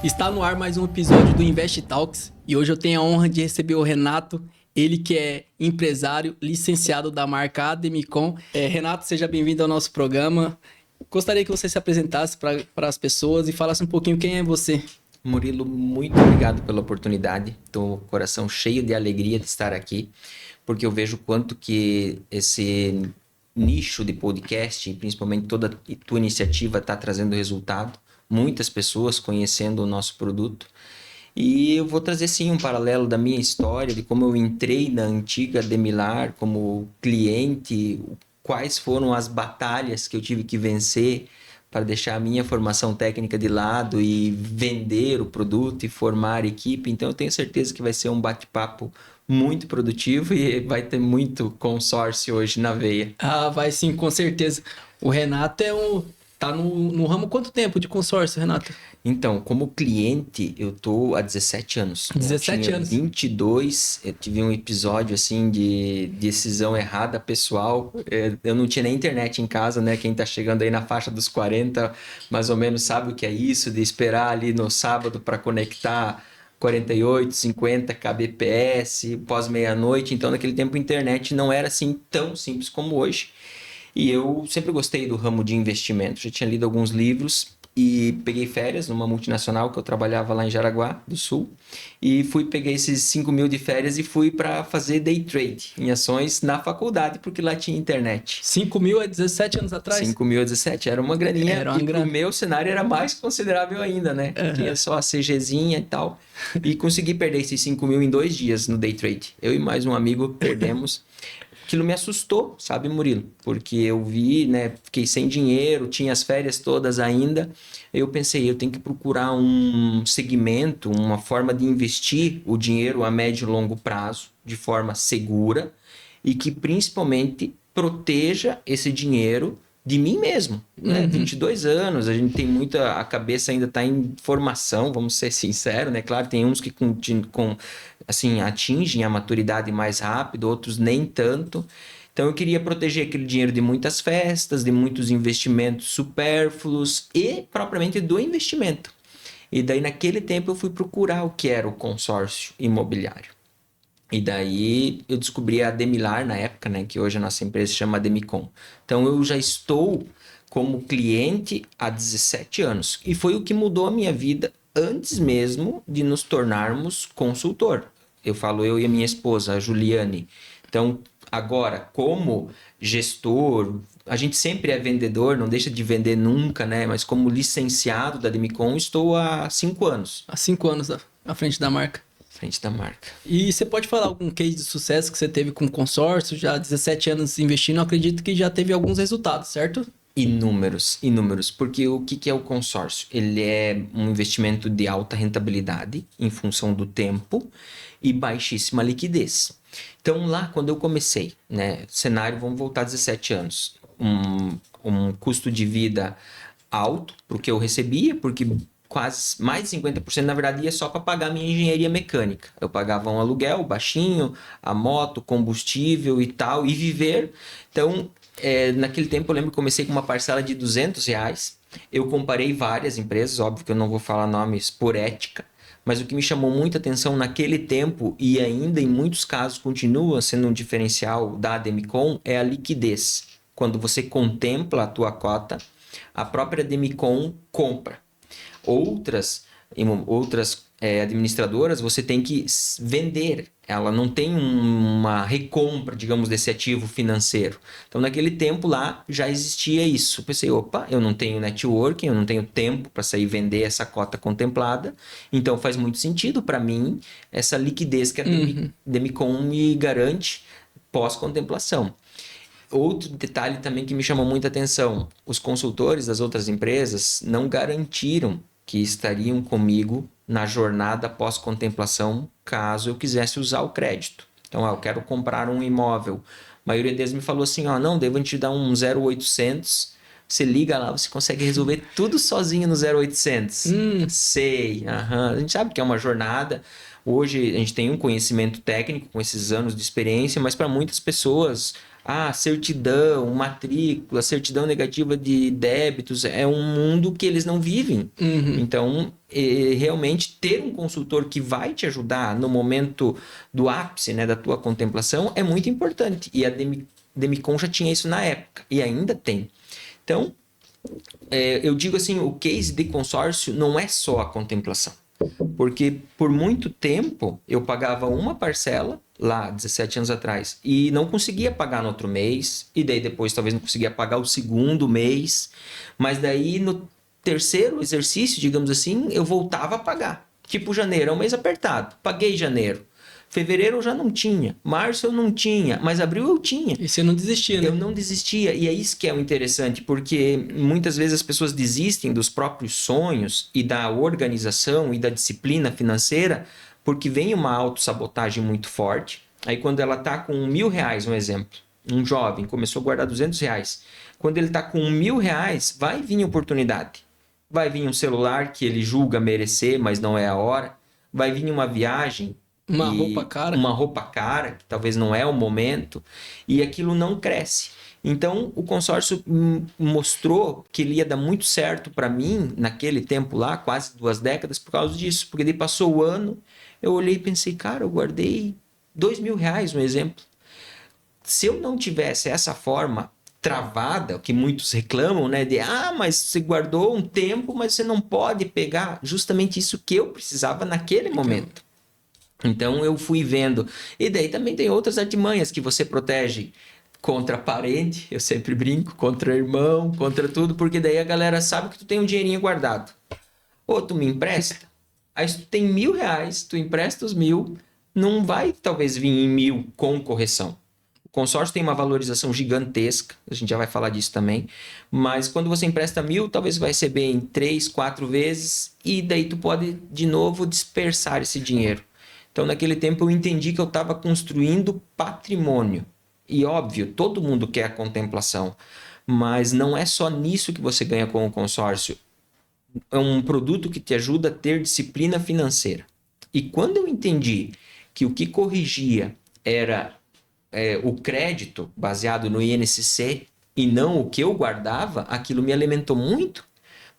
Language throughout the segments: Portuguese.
Está no ar mais um episódio do Invest Talks e hoje eu tenho a honra de receber o Renato, ele que é empresário licenciado da marca Ademicon. Renato, seja bem-vindo ao nosso programa. Gostaria que você se apresentasse para as pessoas e falasse um pouquinho quem é você. Murilo, muito obrigado pela oportunidade. Estou com o coração cheio de alegria de estar aqui, porque eu vejo quanto que esse nicho de podcast, principalmente toda a tua iniciativa, está trazendo resultado. Muitas pessoas conhecendo o nosso produto. E eu vou trazer sim um paralelo da minha história, de como eu entrei na antiga Demilar como cliente, quais foram as batalhas que eu tive que vencer para deixar a minha formação técnica de lado e vender o produto e formar a equipe. Então eu tenho certeza que vai ser um bate-papo muito produtivo e vai ter muito consórcio hoje na veia. Ah, vai sim, com certeza. O Renato tá no ramo quanto tempo de consórcio, Renato? Então, como cliente, eu tô há 17 anos. 17 eu tinha anos. 22, eu tive um episódio assim de decisão errada pessoal. Eu não tinha nem internet em casa, né? Quem tá chegando aí na faixa dos 40, mais ou menos sabe o que é isso, de esperar ali no sábado para conectar 48, 50 kbps pós meia-noite. Então, naquele tempo, a internet não era assim tão simples como hoje. E eu sempre gostei do ramo de investimento. Já tinha lido alguns livros e peguei férias numa multinacional que eu trabalhava lá em Jaraguá do Sul. E peguei esses 5 mil de férias e fui para fazer day trade em ações na faculdade, porque lá tinha internet. 5 mil é 17 anos atrás? 5 mil a 17, era uma graninha. Era uma e grana. pro meu cenário era mais considerável ainda, né? Tinha só a CGzinha e tal. E consegui perder esses 5 mil em 2 dias no day trade. Eu e mais um amigo perdemos. Aquilo me assustou, sabe, Murilo? Porque eu vi, né? Fiquei sem dinheiro, tinha as férias todas ainda. Eu pensei, eu tenho que procurar um segmento, uma forma de investir o dinheiro a médio e longo prazo, de forma segura e que principalmente proteja esse dinheiro de mim mesmo, né? 22 anos, a gente tem muita... A cabeça ainda está em formação, vamos ser sinceros, né? Claro, tem uns que assim, atingem a maturidade mais rápido, outros nem tanto. Então, eu queria proteger aquele dinheiro de muitas festas, de muitos investimentos supérfluos e, propriamente, do investimento. E daí, naquele tempo, eu fui procurar o que era o consórcio imobiliário. E daí eu descobri a Demilar na época, né? Que hoje a nossa empresa se chama Ademicon. Então eu já estou como cliente há 17 anos. E foi o que mudou a minha vida antes mesmo de nos tornarmos consultor. Eu falo eu e a minha esposa, a Juliane. Então, agora, como gestor, a gente sempre é vendedor, não deixa de vender nunca, né? Mas como licenciado da Ademicon, estou há 5 anos Há 5 anos à frente da marca. frente da marca. E você pode falar algum case de sucesso que você teve com consórcio, já há 17 anos investindo, eu acredito que já teve alguns resultados, certo? Inúmeros, inúmeros. Porque o que é o consórcio? Ele é um investimento de alta rentabilidade em função do tempo e baixíssima liquidez. Então, lá quando eu comecei, né, cenário, vamos voltar 17 anos, um custo de vida alto para o que eu recebia, porque quase mais de 50% na verdade ia só para pagar minha engenharia mecânica. Eu pagava um aluguel baixinho, a moto, combustível e tal, e viver. Então, naquele tempo eu lembro que comecei com uma parcela de R$200. Eu comparei várias empresas, óbvio que eu não vou falar nomes por ética, mas o que me chamou muita atenção naquele tempo e ainda em muitos casos continua sendo um diferencial da Ademicon é a liquidez. Quando você contempla a tua cota, a própria Ademicon compra. Outras administradoras você tem que vender. Ela não tem uma recompra, digamos, desse ativo financeiro. Então, naquele tempo lá, já existia isso. Eu pensei, opa, eu não tenho networking, eu não tenho tempo para sair vender essa cota contemplada. Então, faz muito sentido para mim essa liquidez que a Demicon me garante pós-contemplação. Outro detalhe também que me chamou muita atenção, os consultores das outras empresas não garantiram que estariam comigo na jornada pós-contemplação caso eu quisesse usar o crédito. Então, eu quero comprar um imóvel. A maioria deles me falou assim, não, devo te dar um 0800, você liga lá, você consegue resolver tudo sozinho no 0800. Sei, a gente sabe que é uma jornada. Hoje a gente tem um conhecimento técnico com esses anos de experiência, mas para muitas pessoas certidão, matrícula, certidão negativa de débitos, é um mundo que eles não vivem. Então, realmente ter um consultor que vai te ajudar no momento do ápice, né, da tua contemplação é muito importante. E a Demicon já tinha isso na época e ainda tem. Então, eu digo assim, o case de consórcio não é só a contemplação. Porque por muito tempo eu pagava uma parcela, lá 17 anos atrás, e não conseguia pagar no outro mês, e daí depois talvez não conseguia pagar o segundo mês, mas daí no terceiro exercício, digamos assim, eu voltava a pagar. Tipo janeiro, é um mês apertado, paguei janeiro. Fevereiro eu já não tinha, março eu não tinha, mas abril eu tinha. E você não desistia, né? Eu não desistia, e é isso que é o interessante, porque muitas vezes as pessoas desistem dos próprios sonhos e da organização e da disciplina financeira, porque vem uma autossabotagem muito forte. Aí quando ela está com R$1.000, um exemplo, um jovem começou a guardar R$200, quando ele está com R$1.000, vai vir oportunidade. Vai vir um celular que ele julga merecer, mas não é a hora. Vai vir uma viagem, Uma roupa cara, que talvez não é o momento, e aquilo não cresce. Então, o consórcio mostrou que ele ia dar muito certo para mim, naquele tempo lá, quase 2 décadas, por causa disso. Porque daí passou o ano, eu olhei e pensei, cara, eu guardei R$2.000, um exemplo. Se eu não tivesse essa forma travada, que muitos reclamam, né? Mas você guardou um tempo, mas você não pode pegar. Justamente isso que eu precisava naquele momento. Então eu fui vendo. E daí também tem outras artimanhas que você protege contra parente, eu sempre brinco, contra irmão, contra tudo, porque daí a galera sabe que tu tem um dinheirinho guardado. Ou tu me empresta, aí se tu tem R$1.000, tu empresta os 1.000, não vai talvez vir em 1.000 com correção. O consórcio tem uma valorização gigantesca, a gente já vai falar disso também, mas quando você empresta 1.000, talvez vai receber em 3, 4 vezes, e daí tu pode de novo dispersar esse dinheiro. Então, naquele tempo, eu entendi que eu estava construindo patrimônio. E, óbvio, todo mundo quer a contemplação. Mas não é só nisso que você ganha com o consórcio. É um produto que te ajuda a ter disciplina financeira. E quando eu entendi que o que corrigia era o crédito baseado no INCC e não o que eu guardava, aquilo me alimentou muito.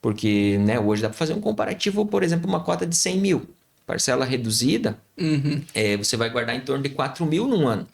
Porque, né, hoje dá para fazer um comparativo, por exemplo, uma cota de 100 mil. Parcela reduzida, você vai guardar em torno de 4.000 num ano.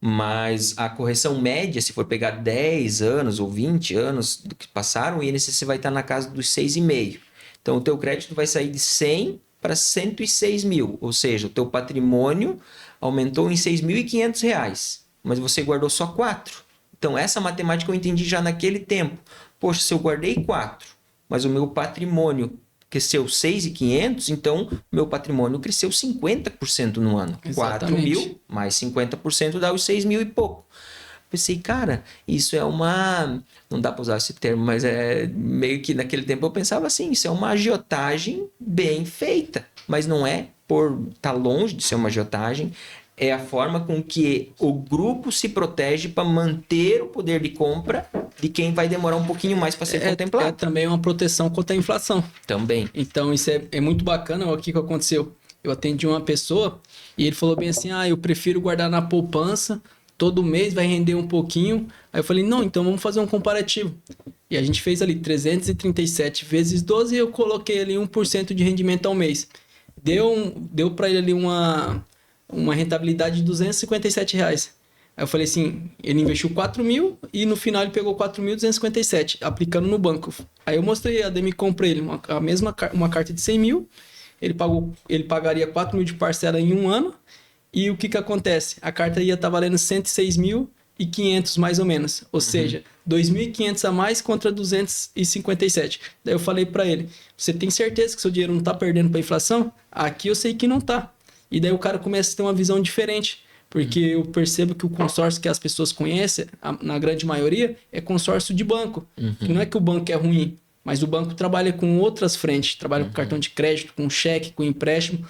Mas a correção média, se for pegar 10 anos ou 20 anos do que passaram, o INCC vai estar na casa dos 6,5. Então, o teu crédito vai sair de 100 para 106 mil. Ou seja, o teu patrimônio aumentou em R$6.500. Mas você guardou só 4. Então, essa matemática eu entendi já naquele tempo. Poxa, se eu guardei 4, mas o meu patrimônio cresceu 6.500, então meu patrimônio cresceu 50% no ano. Exatamente. 4.000 mais 50% dá os 6.000 e pouco. Pensei, cara, isso é uma... Não dá para usar esse termo, mas é meio que naquele tempo eu pensava assim, isso é uma agiotagem bem feita. Mas não é por estar longe de ser uma agiotagem, é a forma com que o grupo se protege para manter o poder de compra de quem vai demorar um pouquinho mais para ser contemplado. É também uma proteção contra a inflação. Também. Então, isso é muito bacana. O que aconteceu? Eu atendi uma pessoa e ele falou bem assim, eu prefiro guardar na poupança, todo mês vai render um pouquinho. Aí eu falei, não, então vamos fazer um comparativo. E a gente fez ali 337 vezes 12 e eu coloquei ali 1% de rendimento ao mês. Deu para ele ali uma rentabilidade de R$257. Aí eu falei assim, ele investiu 4.000 e no final ele pegou 4.257, aplicando no banco. Aí eu mostrei a Demicon para ele, uma carta de 100 mil, ele pagaria 4.000 de parcela em um ano, e o que acontece? A carta ia estar valendo 106.500 mais ou menos, ou seja, 2.500 a mais contra 257. Daí eu falei para ele, você tem certeza que seu dinheiro não está perdendo para inflação? Aqui eu sei que não está. E daí o cara começa a ter uma visão diferente. Porque eu percebo que o consórcio que as pessoas conhecem, na grande maioria, é consórcio de banco. Que não é que o banco é ruim, mas o banco trabalha com outras frentes. Trabalha com cartão de crédito, com cheque, com empréstimo.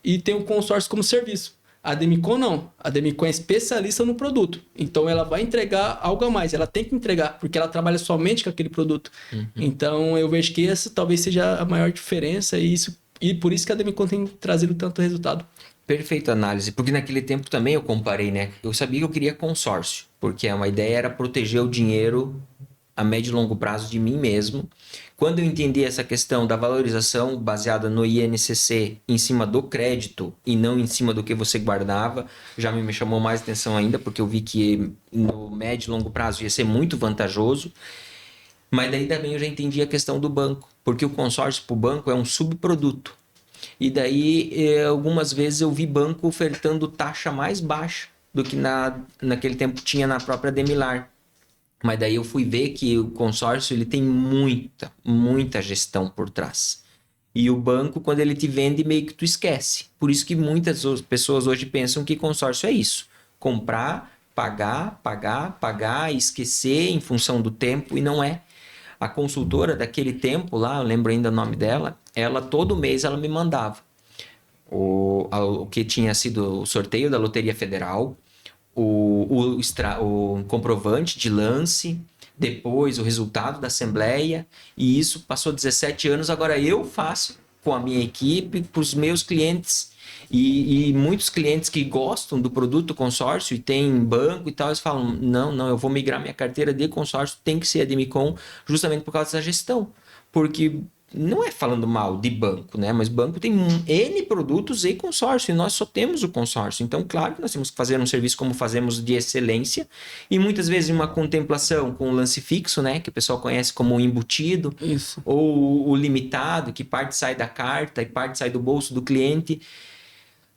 E tem o consórcio como serviço. A Demicon não. A Demicon é especialista no produto. Então ela vai entregar algo a mais. Ela tem que entregar, porque ela trabalha somente com aquele produto. Então eu vejo que essa talvez seja a maior diferença. E por isso que a Demicon tem trazido tanto resultado. Perfeita análise, porque naquele tempo também eu comparei, né? Eu sabia que eu queria consórcio, porque a ideia era proteger o dinheiro a médio e longo prazo de mim mesmo. Quando eu entendi essa questão da valorização baseada no INCC em cima do crédito e não em cima do que você guardava, já me chamou mais atenção ainda, porque eu vi que no médio e longo prazo ia ser muito vantajoso. Mas daí também eu já entendi a questão do banco, porque o consórcio para o banco é um subproduto. E daí algumas vezes eu vi banco ofertando taxa mais baixa do que naquele tempo tinha na própria Demilar. Mas daí eu fui ver que o consórcio ele tem muita gestão por trás. E o banco, quando ele te vende, meio que tu esquece. Por isso que muitas pessoas hoje pensam que consórcio é isso. Comprar, pagar, esquecer em função do tempo, e não é. A consultora daquele tempo lá, eu lembro ainda o nome dela, ela todo mês ela me mandava o que tinha sido o sorteio da Loteria Federal, o comprovante de lance, depois o resultado da assembleia, e isso passou 17 anos, agora eu faço com a minha equipe, para os meus clientes, e muitos clientes que gostam do produto consórcio e tem banco e tal, eles falam, não, eu vou migrar minha carteira de consórcio, tem que ser a Demicon, justamente por causa dessa gestão, porque não é falando mal de banco, né? Mas banco tem N produtos e consórcio, e nós só temos o consórcio. Então, claro que nós temos que fazer um serviço como fazemos de excelência, e muitas vezes uma contemplação com o lance fixo, né? Que o pessoal conhece como o embutido, Isso. ou o limitado, que parte sai da carta e parte sai do bolso do cliente.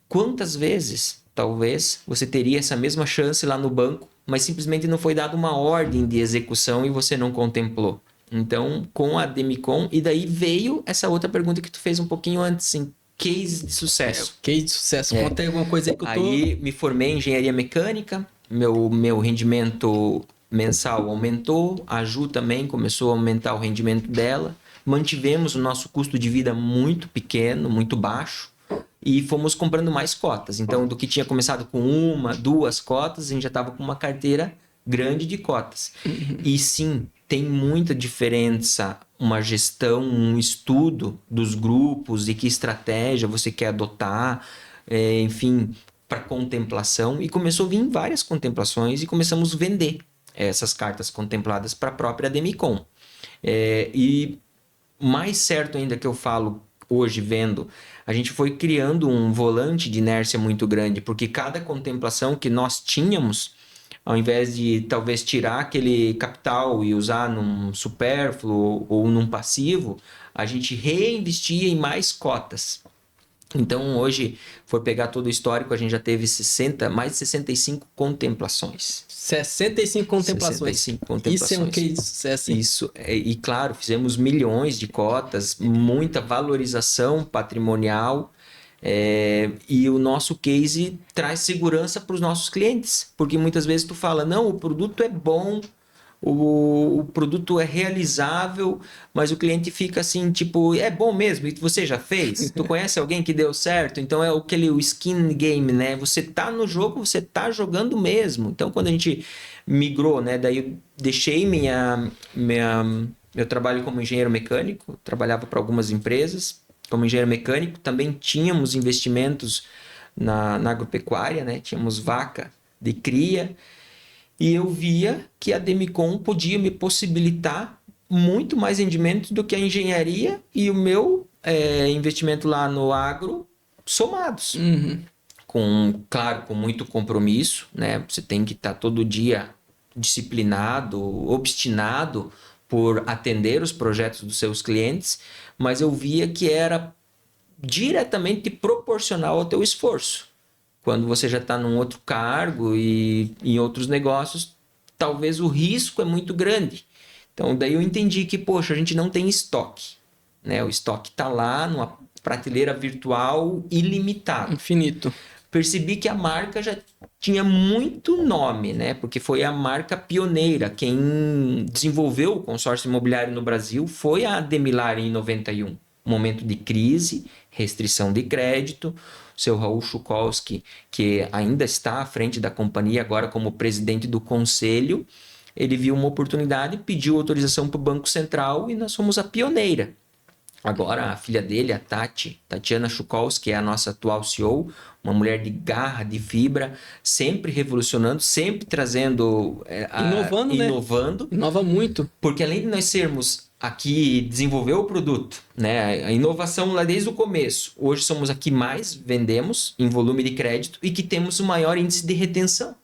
Quantas vezes, talvez, você teria essa mesma chance lá no banco, mas simplesmente não foi dada uma ordem de execução e você não contemplou? Então, com a Demicon, e daí veio essa outra pergunta que tu fez um pouquinho antes, assim, case de sucesso. Case de sucesso. Conta aí alguma coisa aí que eu tô... Aí me formei em engenharia mecânica, meu rendimento mensal aumentou, a Ju também começou a aumentar o rendimento dela, mantivemos o nosso custo de vida muito pequeno, muito baixo, e fomos comprando mais cotas. Então, do que tinha começado com 1, 2 cotas, a gente já estava com uma carteira grande de cotas. E sim, tem muita diferença uma gestão, um estudo dos grupos e que estratégia você quer adotar, enfim, para contemplação. E começou a vir várias contemplações e começamos a vender essas cartas contempladas para a própria Demicon. E mais certo ainda que eu falo hoje vendo, a gente foi criando um volante de inércia muito grande, porque cada contemplação que nós tínhamos, ao invés de talvez tirar aquele capital e usar num supérfluo ou num passivo, a gente reinvestia em mais cotas. Então, hoje, for pegar todo o histórico, a gente já teve mais de 65 contemplações. 65 contemplações. 65 contemplações. Isso é um case de sucesso. Isso. E claro, fizemos milhões de cotas, muita valorização patrimonial. E o nosso case traz segurança para os nossos clientes. Porque muitas vezes tu fala, não, o produto é bom, o produto é realizável, mas o cliente fica assim, tipo, é bom mesmo, e você já fez? Tu conhece alguém que deu certo? Então é o skin game, né? Você tá no jogo, você tá jogando mesmo. Então quando a gente migrou, né? Daí eu deixei eu trabalho como engenheiro mecânico, trabalhava para algumas empresas como engenheiro mecânico, também tínhamos investimentos na agropecuária, né? Tínhamos vaca de cria, e eu via que a Demicon podia me possibilitar muito mais rendimento do que a engenharia e o meu investimento lá no agro somados. Claro, com muito compromisso, né? Você tem que estar todo dia disciplinado, obstinado por atender os projetos dos seus clientes, mas eu via que era diretamente proporcional ao teu esforço. Quando você já está num outro cargo e em outros negócios, talvez o risco é muito grande. Então, daí eu entendi que, poxa, a gente não tem estoque, né? O estoque está lá numa prateleira virtual ilimitado. Infinito. Percebi que a marca já tinha muito nome, né? Porque foi a marca pioneira. Quem desenvolveu o consórcio imobiliário no Brasil foi a Demilar em 91. Momento de crise, restrição de crédito. O seu Raul Chukowski, que ainda está à frente da companhia agora como presidente do conselho, ele viu uma oportunidade, pediu autorização para o Banco Central e nós fomos a pioneira. Agora, a filha dele, a Tatiana Chukovski, que é a nossa atual CEO, uma mulher de garra, de fibra, sempre revolucionando, sempre trazendo, Inovando, né? inovando, Inova muito. porque além de nós sermos aqui desenvolver o produto, né, a inovação lá desde o começo, hoje somos a que mais vendemos em volume de crédito e que temos o maior índice de retenção.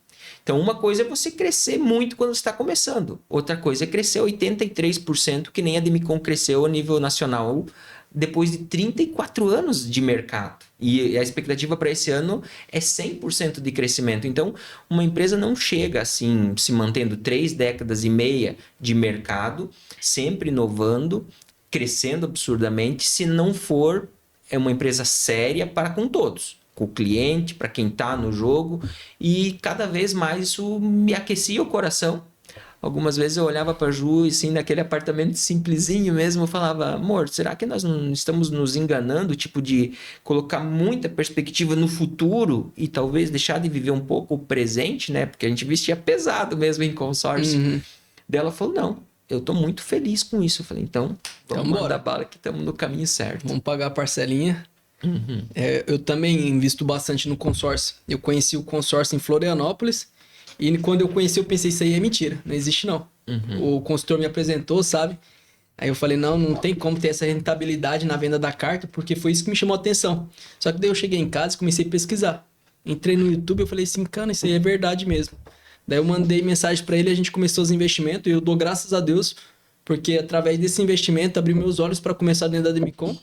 Então, uma coisa é você crescer muito quando você está começando. Outra coisa é crescer 83%, que nem a Demicon cresceu a nível nacional depois de 34 anos de mercado. E a expectativa para esse ano é 100% de crescimento. Então, uma empresa não chega assim, se mantendo 3 décadas e meia de mercado, sempre inovando, crescendo absurdamente, se não for uma empresa séria para com todos. Com o cliente, para quem está no jogo, e cada vez mais isso me aquecia o coração. Algumas vezes eu olhava para a Ju, assim, naquele apartamento simplesinho mesmo, eu falava, amor, será que nós não estamos nos enganando, tipo de colocar muita perspectiva no futuro e talvez deixar de viver um pouco o presente, né? Porque a gente vestia pesado mesmo em consórcio. Uhum. Daí ela falou, não, eu tô muito feliz com isso. Eu falei, então, vamos Então, mandar bora. bala que estamos no caminho certo. Vamos pagar a parcelinha. Uhum. Eu também invisto bastante no consórcio. Eu conheci o consórcio em Florianópolis e quando eu conheci eu pensei, isso aí é mentira, não existe não. O consultor me apresentou, sabe? Aí eu falei, não tem como ter essa rentabilidade na venda da carta, porque foi isso que me chamou a atenção. Só que daí eu cheguei em casa e comecei a pesquisar. Entrei no YouTube e falei assim, cara, isso aí é verdade mesmo. Daí eu mandei mensagem para ele, a gente começou os investimentos e eu dou graças a Deus, porque através desse investimento abriu meus olhos para começar dentro da Demicon.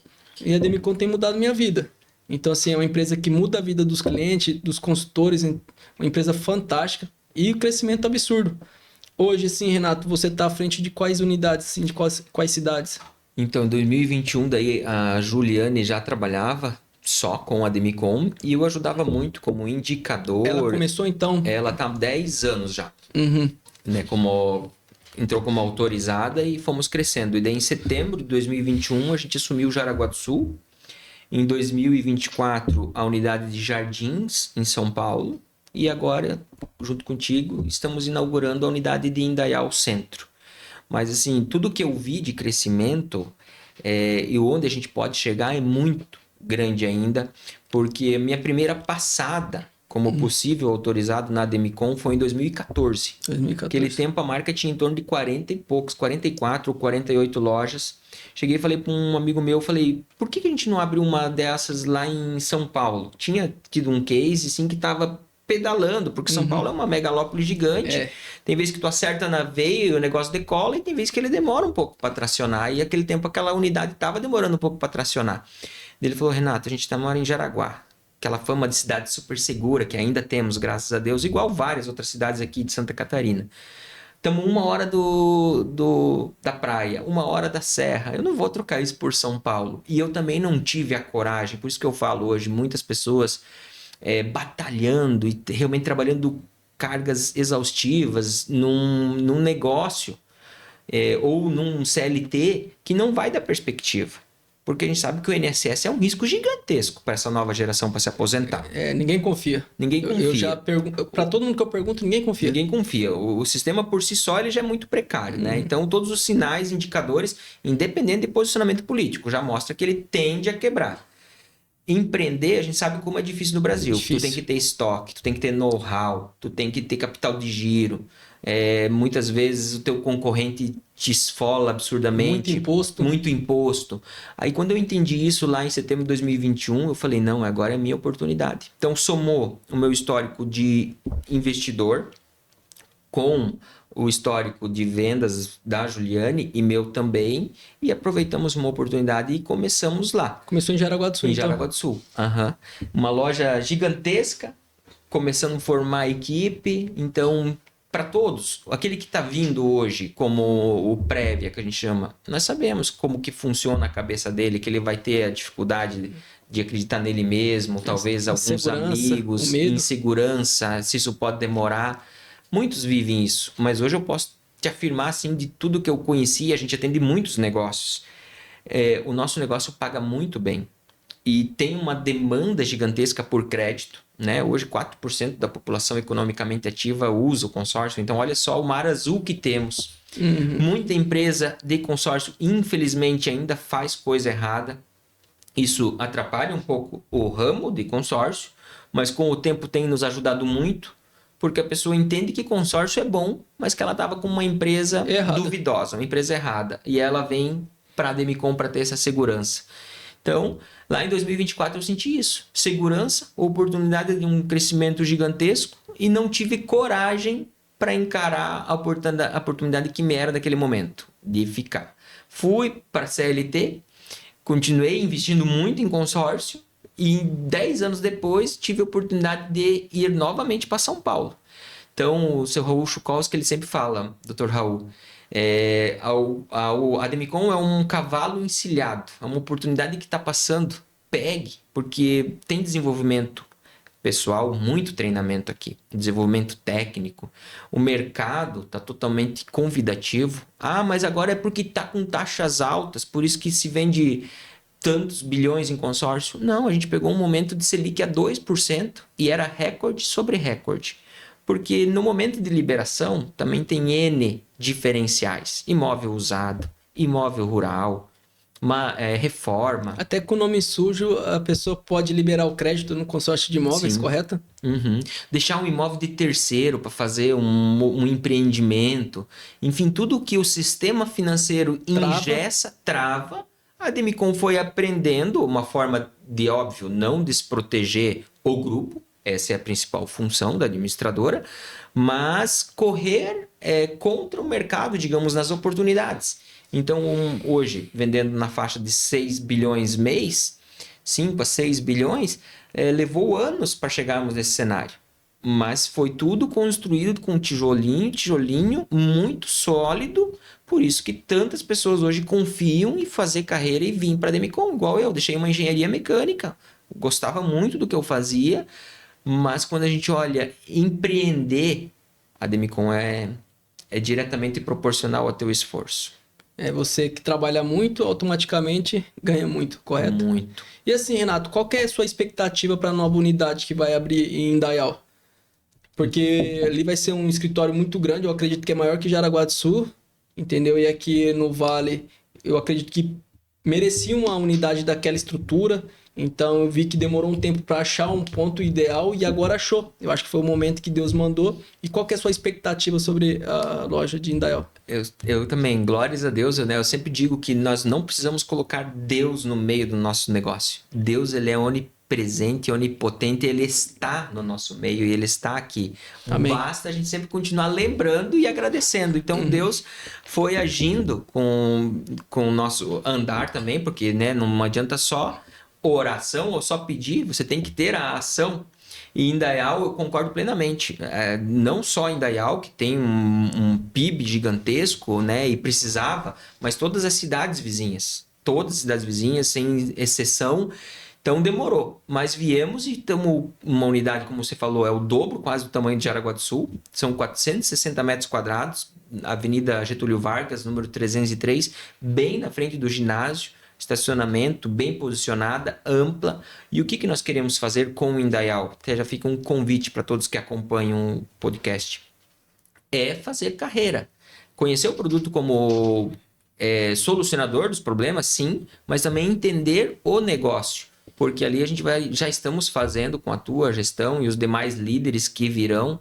E a Demicon tem mudado minha vida. Então, assim, é uma empresa que muda a vida dos clientes, dos consultores, uma empresa fantástica e o crescimento absurdo. Hoje, assim, Renato, você está à frente de quais unidades, assim, de quais cidades? Então, em 2021, daí a Juliane já trabalhava só com a Demicon e eu ajudava muito como indicador. Ela começou, então... Ela tá há 10 anos já, Uhum. né? Entrou como autorizada e fomos crescendo. E daí, em setembro de 2021, a gente assumiu Jaraguá do Sul. Em 2024, a unidade de Jardins, em São Paulo. E agora, junto contigo, estamos inaugurando a unidade de Indaial Centro. Mas, assim, tudo que eu vi de crescimento e onde a gente pode chegar é muito grande ainda, porque a minha primeira passada como possível autorizado na Demicon foi em 2014. 2014. Naquele tempo a marca tinha em torno de 40 e poucos, 44 ou 48 lojas. Cheguei e falei para um amigo meu, falei, por que a gente não abre uma dessas lá em São Paulo? Tinha tido um case assim que estava pedalando, porque São Paulo é uma megalópole gigante. É. Tem vezes que tu acerta na veia e o negócio decola, e tem vezes que ele demora um pouco para tracionar. E aquele tempo aquela unidade estava demorando um pouco para tracionar. Ele falou, Renato, a gente mora em Jaraguá. Aquela fama de cidade super segura que ainda temos, graças a Deus, igual várias outras cidades aqui de Santa Catarina. Estamos 1 hora da praia, 1 hora da serra. Eu não vou trocar isso por São Paulo. E eu também não tive a coragem, por isso que eu falo hoje, muitas pessoas batalhando e realmente trabalhando cargas exaustivas num negócio ou num CLT que não vai dar perspectiva. Porque a gente sabe que o INSS é um risco gigantesco para essa nova geração para se aposentar. Ninguém confia. Ninguém confia. Eu já pergunto, para todo mundo que eu pergunto, ninguém confia. Ninguém confia. O sistema por si só ele já é muito precário, né? Então todos os sinais, indicadores, independente de posicionamento político, já mostra que ele tende a quebrar. Empreender, a gente sabe como é difícil no Brasil. Tu tem que ter estoque, tu tem que ter know-how, tu tem que ter capital de giro. Muitas vezes o teu concorrente te esfola absurdamente. Muito imposto. Aí quando eu entendi isso lá em setembro de 2021, eu falei, não, agora é a minha oportunidade. Então somou o meu histórico de investidor com o histórico de vendas da Juliane e meu também, e aproveitamos uma oportunidade e começamos lá. Começou em Jaraguá do Sul, Em Jaraguá do Sul. Uma loja gigantesca, começando a formar a equipe, então, para todos, aquele que está vindo hoje como o prévia, que a gente chama, nós sabemos como que funciona a cabeça dele, que ele vai ter a dificuldade de acreditar nele mesmo, talvez alguns amigos, insegurança, se isso pode demorar. Muitos vivem isso, mas hoje eu posso te afirmar assim, de tudo que eu conheci, a gente atende muitos negócios. O nosso negócio paga muito bem e tem uma demanda gigantesca por crédito, né? Hoje 4% da população economicamente ativa usa o consórcio, então olha só o mar azul que temos. Muita empresa de consórcio, infelizmente, ainda faz coisa errada. Isso atrapalha um pouco o ramo de consórcio, mas com o tempo tem nos ajudado muito, porque a pessoa entende que consórcio é bom, mas que ela estava com uma empresa duvidosa, uma empresa errada. E ela vem para a Demicon para ter essa segurança. Então, lá em 2024 eu senti isso. Segurança, oportunidade de um crescimento gigantesco e não tive coragem para encarar a oportunidade que me era daquele momento, de ficar. Fui para a CLT, continuei investindo muito em consórcio e 10 anos depois tive a oportunidade de ir novamente para São Paulo. Então, o seu Raul Chukowski, ele sempre fala, Dr. Raul, a Demicon é um cavalo encilhado, é uma oportunidade que está passando, pegue, porque tem desenvolvimento pessoal, muito treinamento aqui, desenvolvimento técnico, o mercado está totalmente convidativo. Mas agora é porque está com taxas altas, por isso que se vende tantos bilhões em consórcio. Não, a gente pegou um momento de Selic a 2% e era recorde sobre recorde. Porque no momento de liberação também tem N diferenciais. Imóvel usado, imóvel rural, reforma. Até com o nome sujo, a pessoa pode liberar o crédito no consórcio de imóveis, Sim. correto? Deixar um imóvel de terceiro para fazer um empreendimento. Enfim, tudo que o sistema financeiro engessa, trava. A Demicon foi aprendendo uma forma de, óbvio, não desproteger o grupo. Essa é a principal função da administradora, mas correr contra o mercado, digamos, nas oportunidades. Então, hoje, vendendo na faixa de 6 bilhões mês, 5 a 6 bilhões, levou anos para chegarmos nesse cenário. Mas foi tudo construído com tijolinho muito sólido. Por isso que tantas pessoas hoje confiam em fazer carreira e vir para a Demicon, igual eu. Deixei uma engenharia mecânica, gostava muito do que eu fazia. Mas quando a gente olha empreender, a Demicon é diretamente proporcional ao teu esforço. Você que trabalha muito, automaticamente ganha muito, correto? Muito. E assim, Renato, qual que é a sua expectativa para a nova unidade que vai abrir em Indaial? Porque ali vai ser um escritório muito grande, eu acredito que é maior que Jaraguá do Sul, entendeu? E aqui no Vale, eu acredito que merecia uma unidade daquela estrutura. Então eu vi que demorou um tempo para achar um ponto ideal e agora achou. Eu acho que foi o momento que Deus mandou. E qual que é a sua expectativa sobre a loja de Indaial? Eu também, glórias a Deus, né? Eu sempre digo que nós não precisamos colocar Deus no meio do nosso negócio. Deus, ele é onipresente, onipotente, ele está no nosso meio e ele está aqui. Amém. Basta a gente sempre continuar lembrando e agradecendo. Então Deus foi agindo com o nosso andar também, porque né, não adianta só oração ou só pedir, você tem que ter a ação. E Indaial, eu concordo plenamente. Não só Indaial, que tem um PIB gigantesco, né, e precisava, mas todas as cidades vizinhas. Todas as cidades vizinhas, sem exceção. Então demorou. Mas viemos e estamos uma unidade, como você falou, é o dobro quase do tamanho de Jaraguá do Sul. São 460 metros quadrados. Avenida Getúlio Vargas, número 303, bem na frente do ginásio. Estacionamento bem posicionada, ampla. E o que nós queremos fazer com o Indaial? Até já fica um convite para todos que acompanham o podcast. É fazer carreira. Conhecer o produto como solucionador dos problemas, sim, mas também entender o negócio. Porque ali a gente já estamos fazendo com a tua gestão e os demais líderes que virão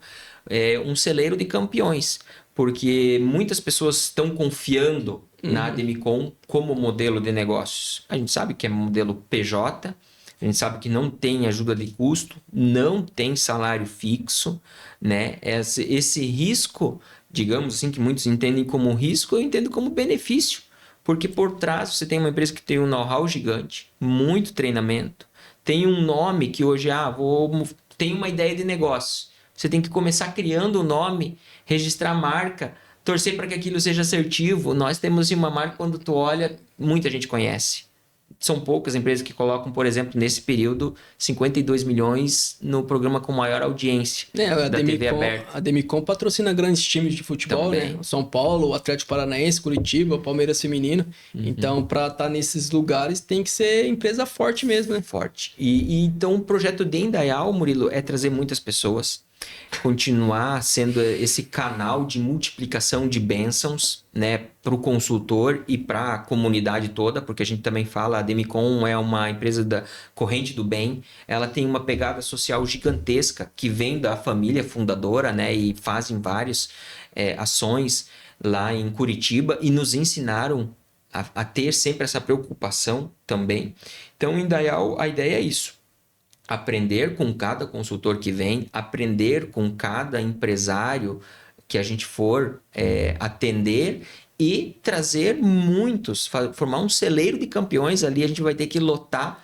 um celeiro de campeões. Porque muitas pessoas estão confiando na Demicon como modelo de negócios. A gente sabe que é modelo PJ, a gente sabe que não tem ajuda de custo, não tem salário fixo, né? Esse risco, digamos assim, que muitos entendem como risco, eu entendo como benefício. Porque por trás você tem uma empresa que tem um know-how gigante, muito treinamento, tem um nome que hoje, tem uma ideia de negócio. Você tem que começar criando o nome, registrar a marca, torcer para que aquilo seja assertivo. Nós temos uma marca, quando tu olha, muita gente conhece. São poucas empresas que colocam, por exemplo, nesse período, 52 milhões no programa com maior audiência da TV aberta. A Demicon patrocina grandes times de futebol, também, né? São Paulo, o Atlético Paranaense, Curitiba, o Palmeiras Feminino. Então, para estar nesses lugares, tem que ser empresa forte mesmo, né? Forte. Então, o projeto de Indaial, Murilo, é trazer muitas pessoas. continuar sendo esse canal de multiplicação de bênçãos, né, para o consultor e para a comunidade toda, porque a gente também fala, a Demicon é uma empresa da corrente do bem, ela tem uma pegada social gigantesca que vem da família fundadora, né, e fazem várias ações lá em Curitiba e nos ensinaram a ter sempre essa preocupação também. Então, em Dayal, a ideia é isso. Aprender com cada consultor que vem, aprender com cada empresário que a gente for atender e trazer muitos, formar um celeiro de campeões ali. A gente vai ter que lotar.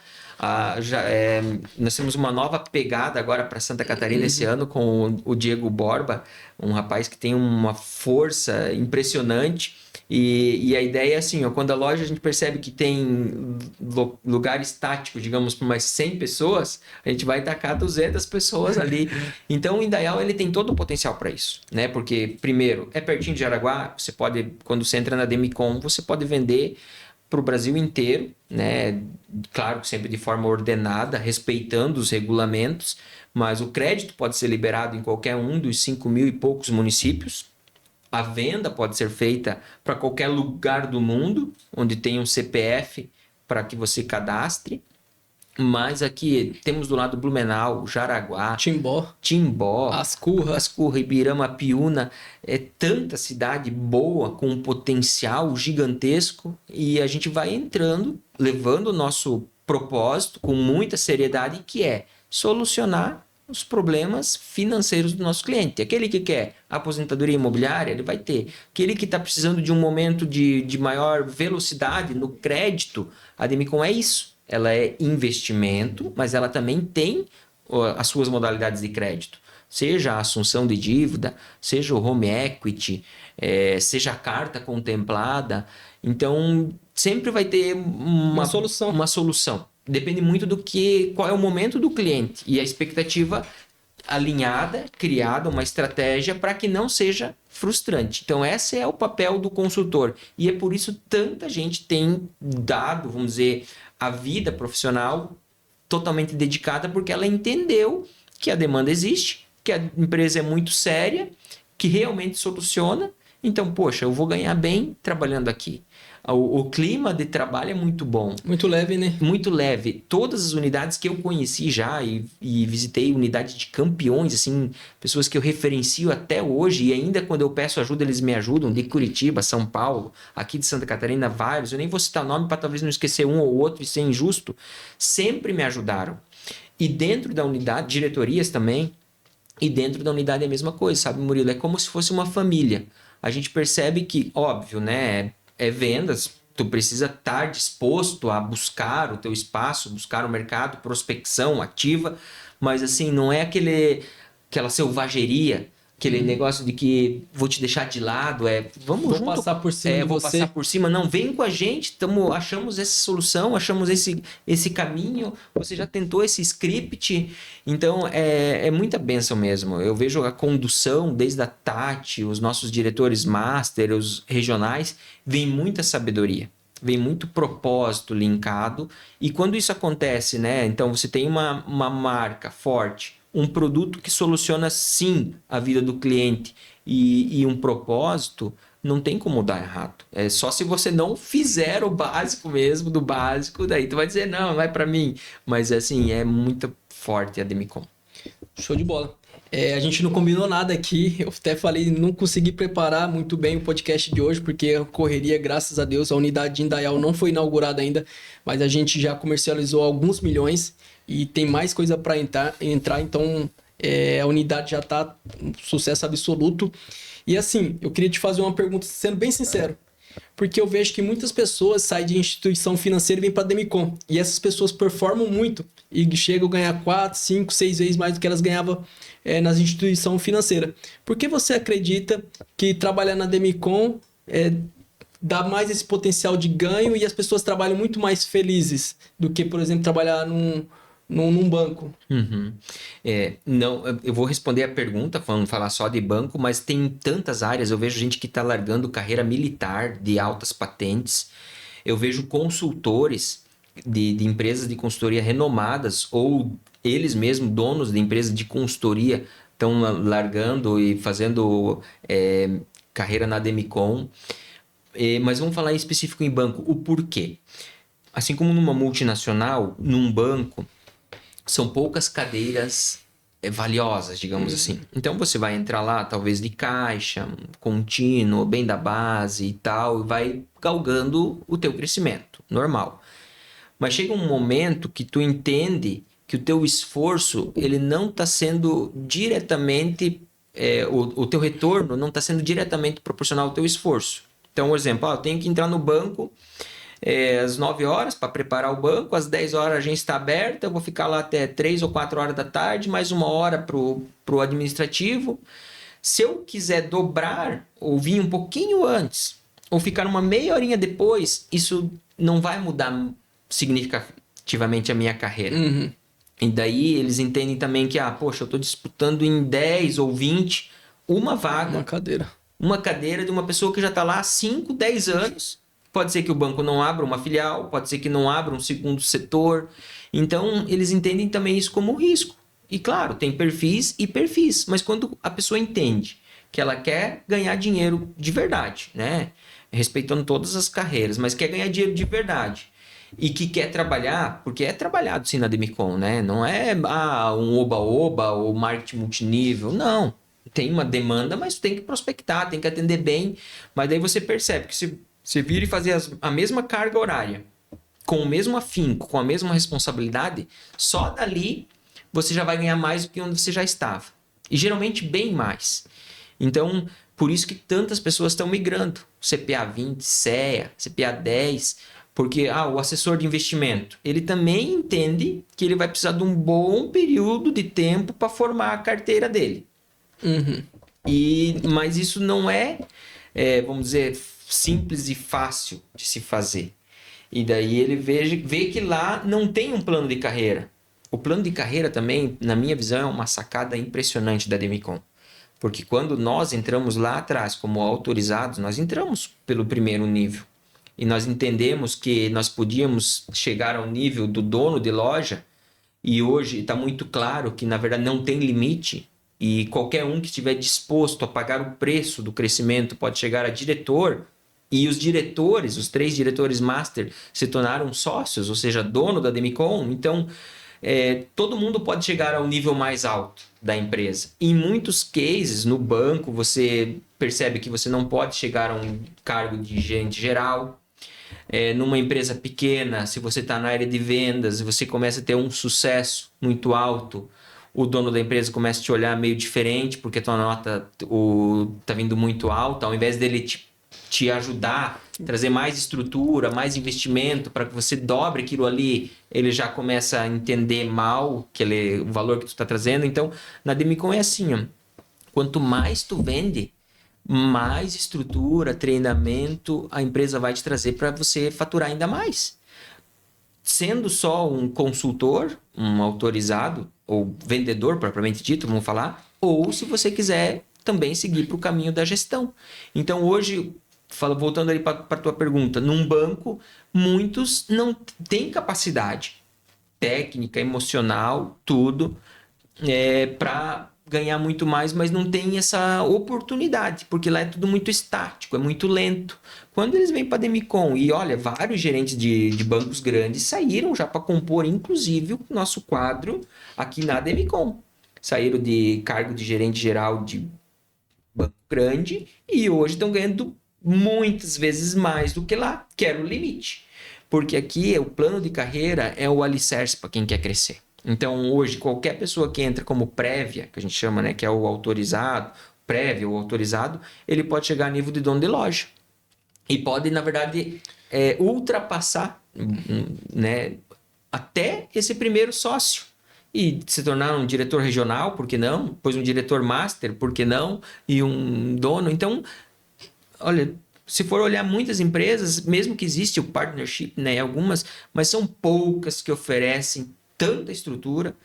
Nós temos uma nova pegada agora para Santa Catarina esse ano com o Diego Borba, um rapaz que tem uma força impressionante. E a ideia é assim, ó, quando a loja a gente percebe que tem lugar estático, digamos, para umas 100 pessoas, a gente vai tacar 200 pessoas ali. Então, o Indaial, ele tem todo o potencial para isso, né? Porque, primeiro, é pertinho de Jaraguá, você pode, quando você entra na Demicon, você pode vender para o Brasil inteiro, né? Claro que sempre de forma ordenada, respeitando os regulamentos, mas o crédito pode ser liberado em qualquer um dos 5 mil e poucos municípios. A venda pode ser feita para qualquer lugar do mundo, onde tem um CPF para que você cadastre. Mas aqui temos do lado Blumenau, Jaraguá, Timbó, Ascurra, Ibirama, Piúna. É tanta cidade boa, com um potencial gigantesco. E a gente vai entrando, levando o nosso propósito com muita seriedade, que é solucionar os problemas financeiros do nosso cliente. Aquele que quer aposentadoria imobiliária, ele vai ter. Aquele que está precisando de um momento de maior velocidade no crédito, a Demicon é isso. Ela é investimento, mas ela também tem as suas modalidades de crédito. Seja a assunção de dívida, seja o home equity, seja a carta contemplada. Então, sempre vai ter uma solução. Depende muito qual é o momento do cliente e a expectativa alinhada, criada, uma estratégia para que não seja frustrante. Então, esse é o papel do consultor. E é por isso tanta gente tem dado, vamos dizer, a vida profissional totalmente dedicada, porque ela entendeu que a demanda existe, que a empresa é muito séria, que realmente soluciona. Então, poxa, eu vou ganhar bem trabalhando aqui. O clima de trabalho é muito bom. Muito leve, né? Muito leve. Todas as unidades que eu conheci já e visitei unidade de campeões, assim, pessoas que eu referencio até hoje e ainda quando eu peço ajuda, eles me ajudam, de Curitiba, São Paulo, aqui de Santa Catarina, vários. Eu nem vou citar nome para talvez não esquecer um ou outro e ser injusto. Sempre me ajudaram. E dentro da unidade, diretorias também, e dentro da unidade é a mesma coisa, sabe, Murilo? É como se fosse uma família. A gente percebe que, óbvio, né? É vendas, tu precisa estar disposto a buscar o teu espaço, buscar o mercado, prospecção ativa, mas assim, não é aquela selvageria, aquele negócio de que vou te deixar de lado, vamos junto. Passar por cima vou passar por cima, não, vem com a gente, achamos essa solução, achamos esse caminho, você já tentou esse script, então é muita bênção mesmo. Eu vejo a condução, desde a Tati, os nossos diretores master, os regionais, vem muita sabedoria, vem muito propósito linkado, e quando isso acontece, né, então você tem uma marca forte, um produto que soluciona sim a vida do cliente e um propósito, não tem como dar errado. É só se você não fizer o básico mesmo do básico, daí tu vai dizer, não é para mim. Mas assim, é muito forte a Demicon. Show de bola. A gente não combinou nada aqui, eu até falei, não consegui preparar muito bem o podcast de hoje, porque a correria, graças a Deus, a unidade de Indaial não foi inaugurada ainda, mas a gente já comercializou alguns milhões e tem mais coisa para entrar, então a unidade já está um sucesso absoluto. E assim, eu queria te fazer uma pergunta, sendo bem sincero, porque eu vejo que muitas pessoas saem de instituição financeira e vêm para a Demicon, e essas pessoas performam muito e chegam a ganhar 4, 5, 6 vezes mais do que elas ganhavam nas instituições financeiras. Por que você acredita que trabalhar na Demicon dá mais esse potencial de ganho e as pessoas trabalham muito mais felizes do que, por exemplo, trabalhar num banco? Uhum. Não, eu vou responder a pergunta, falar só de banco, mas tem tantas áreas. Eu vejo gente que está largando carreira militar de altas patentes. Eu vejo consultores de empresas de consultoria renomadas ou eles mesmos, donos de empresas de consultoria, estão largando e fazendo carreira na Demicon. Mas vamos falar em específico em banco. O porquê? Assim como numa multinacional, num banco, são poucas cadeiras valiosas, digamos assim. Então você vai entrar lá, talvez de caixa, contínuo, bem da base e tal, e vai galgando o teu crescimento, normal. Mas chega um momento que tu entende que o teu esforço, ele não está sendo diretamente, o teu retorno não está sendo diretamente proporcional ao teu esforço. Então, por exemplo, eu tenho que entrar no banco às 9 horas para preparar o banco, às 10 horas a agência está aberta, eu vou ficar lá até 3 ou 4 horas da tarde, mais 1 hora para o administrativo. Se eu quiser dobrar ou vir um pouquinho antes, ou ficar uma meia horinha depois, isso não vai mudar significativamente a minha carreira. Uhum. E daí eles entendem também que, poxa, eu estou disputando em 10 ou 20 uma vaga, uma cadeira de uma pessoa que já está lá há 5, 10 anos. Pode ser que o banco não abra uma filial, pode ser que não abra um segundo setor. Então, eles entendem também isso como risco. E claro, tem perfis e perfis, mas quando a pessoa entende que ela quer ganhar dinheiro de verdade, né? Respeitando todas as carreiras, mas quer ganhar dinheiro de verdade e que quer trabalhar, porque é trabalhado sim na Demicon, né? Não é um oba-oba ou marketing multinível, não. Tem uma demanda, mas tem que prospectar, tem que atender bem. Mas daí você percebe que se você vir e fazer a mesma carga horária, com o mesmo afinco, com a mesma responsabilidade, só dali você já vai ganhar mais do que onde você já estava. E geralmente bem mais. Então, por isso que tantas pessoas estão migrando. CPA 20, CEA, CPA 10, porque o assessor de investimento, ele também entende que ele vai precisar de um bom período de tempo para formar a carteira dele. Uhum. Mas isso não vamos dizer, simples e fácil de se fazer. E daí ele vê que lá não tem um plano de carreira. O plano de carreira também, na minha visão, é uma sacada impressionante da Demicon. Porque quando nós entramos lá atrás como autorizados, nós entramos pelo primeiro nível. E nós entendemos que nós podíamos chegar ao nível do dono de loja, e hoje está muito claro que, na verdade, não tem limite. E qualquer um que estiver disposto a pagar o preço do crescimento pode chegar a diretor. E os diretores, os 3 diretores master, se tornaram sócios, ou seja, dono da Demicon. Então, todo mundo pode chegar ao nível mais alto da empresa. Em muitos cases, no banco, você percebe que você não pode chegar a um cargo de gerente geral. Numa empresa pequena, se você está na área de vendas e você começa a ter um sucesso muito alto, o dono da empresa começa a te olhar meio diferente, porque a tua nota está vindo muito alta, ao invés dele te ajudar, trazer mais estrutura, mais investimento para que você dobre aquilo ali, ele já começa a entender mal o valor que tu está trazendo. Então, na Demicon é assim, quanto mais tu vende, mais estrutura, treinamento a empresa vai te trazer para você faturar ainda mais. Sendo só um consultor, um autorizado, ou vendedor propriamente dito, vamos falar, ou se você quiser também seguir para o caminho da gestão. Então hoje, voltando ali para a tua pergunta, num banco, muitos não têm capacidade técnica, emocional, tudo, para ganhar muito mais, mas não tem essa oportunidade, porque lá é tudo muito estático, é muito lento. Quando eles vêm para a Demicon, e olha, vários gerentes de bancos grandes saíram já para compor, inclusive, o nosso quadro aqui na Demicon. Saíram de cargo de gerente geral de banco grande e hoje estão ganhando muitas vezes mais do que lá, que era o limite. Porque aqui o plano de carreira é o alicerce para quem quer crescer. Então, hoje, qualquer pessoa que entra como prévia, que a gente chama, né, que é o autorizado, prévio ou autorizado, ele pode chegar a nível de dono de loja. E pode, na verdade, ultrapassar, né, até esse primeiro sócio. E se tornar um diretor regional, por que não? Depois um diretor master, por que não? E um dono. Então, olha, se for olhar muitas empresas, mesmo que existe o partnership, né, algumas, mas são poucas que oferecem tanta estrutura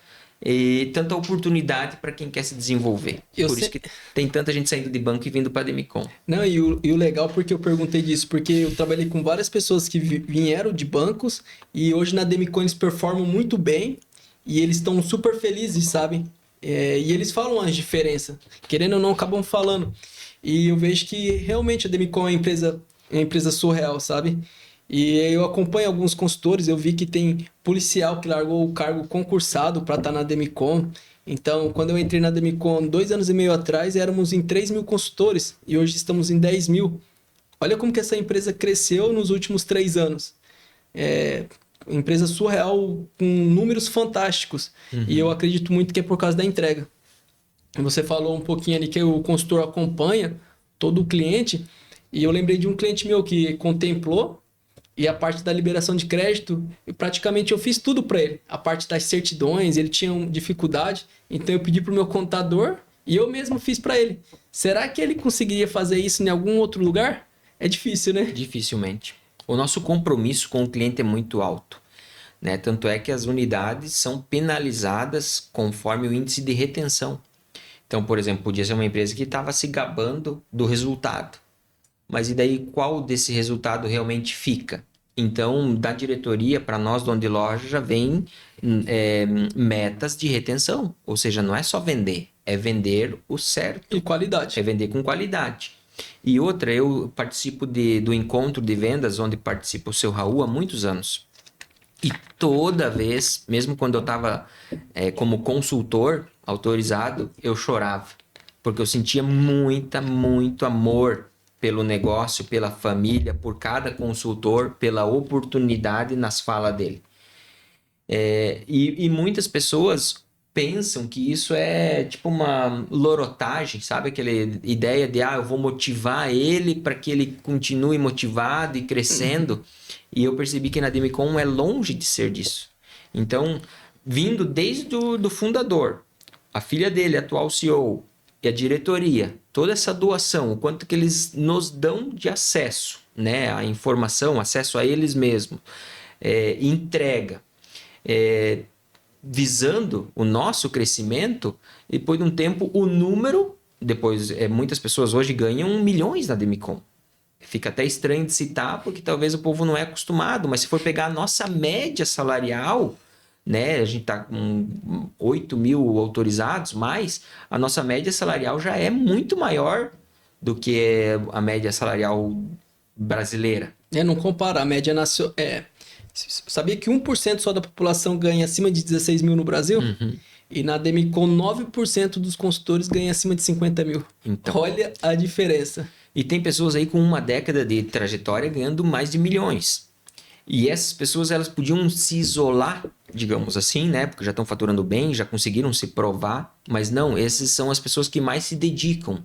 e tanta oportunidade para quem quer se desenvolver. Por isso que tem tanta gente saindo de banco e vindo para a Demicon. Não, e o legal porque eu perguntei disso, porque eu trabalhei com várias pessoas que vieram de bancos e hoje na Demicon eles performam muito bem e eles estão super felizes, sabe? E eles falam as diferenças, querendo ou não, acabam falando. E eu vejo que realmente a Demicon é uma empresa surreal, sabe? E eu acompanho alguns consultores, eu vi que tem policial que largou o cargo concursado para estar na Demicon. Então, quando eu entrei na Demicon 2 anos e meio atrás, éramos em 3 mil consultores e hoje estamos em 10 mil. Olha como que essa empresa cresceu nos últimos 3 anos. É empresa surreal com números fantásticos. E eu acredito muito que é por causa da entrega. Você falou um pouquinho ali que o consultor acompanha todo o cliente. E eu lembrei de um cliente meu que contemplou e a parte da liberação de crédito, praticamente eu fiz tudo para ele. A parte das certidões, ele tinha dificuldade, então eu pedi para o meu contador e eu mesmo fiz para ele. Será que ele conseguiria fazer isso em algum outro lugar? É difícil, né? Dificilmente. O nosso compromisso com o cliente é muito alto, né? Tanto é que as unidades são penalizadas conforme o índice de retenção. Então, por exemplo, podia ser uma empresa que estava se gabando do resultado. Mas e daí qual desse resultado realmente fica? Então, da diretoria para nós, dono de loja, já vem metas de retenção. Ou seja, não é só vender, é vender o certo. E qualidade. É vender com qualidade. E outra, eu participo do encontro de vendas, onde participa o seu Raul há muitos anos. E toda vez, mesmo quando eu estava como consultor autorizado, eu chorava. Porque eu sentia muito amor pelo negócio, pela família, por cada consultor, pela oportunidade nas falas dele. E muitas pessoas pensam que isso é tipo uma lorotagem, sabe? Aquela ideia de, eu vou motivar ele para que ele continue motivado e crescendo. E eu percebi que na Demicon é longe de ser disso. Então, vindo desde do fundador, a filha dele, atual CEO, e a diretoria, toda essa doação, o quanto que eles nos dão de acesso, né, à informação, acesso a eles mesmos, entrega, visando o nosso crescimento, e depois de um tempo o número, depois muitas pessoas hoje ganham milhões na Demicon. Fica até estranho de citar, porque talvez o povo não é acostumado, mas se for pegar a nossa média salarial, né, a gente está com 8 mil autorizados, mas a nossa média salarial já é muito maior do que a média salarial brasileira. Não compara, a média nacional. Sabia que 1% só da população ganha acima de 16 mil no Brasil? E na Demicon 9% dos consultores ganham acima de 50 mil. Então, olha a diferença. E tem pessoas aí com uma década de trajetória ganhando mais de milhões. E essas pessoas, elas podiam se isolar, digamos assim, né? Porque já estão faturando bem, já conseguiram se provar. Mas não, essas são as pessoas que mais se dedicam.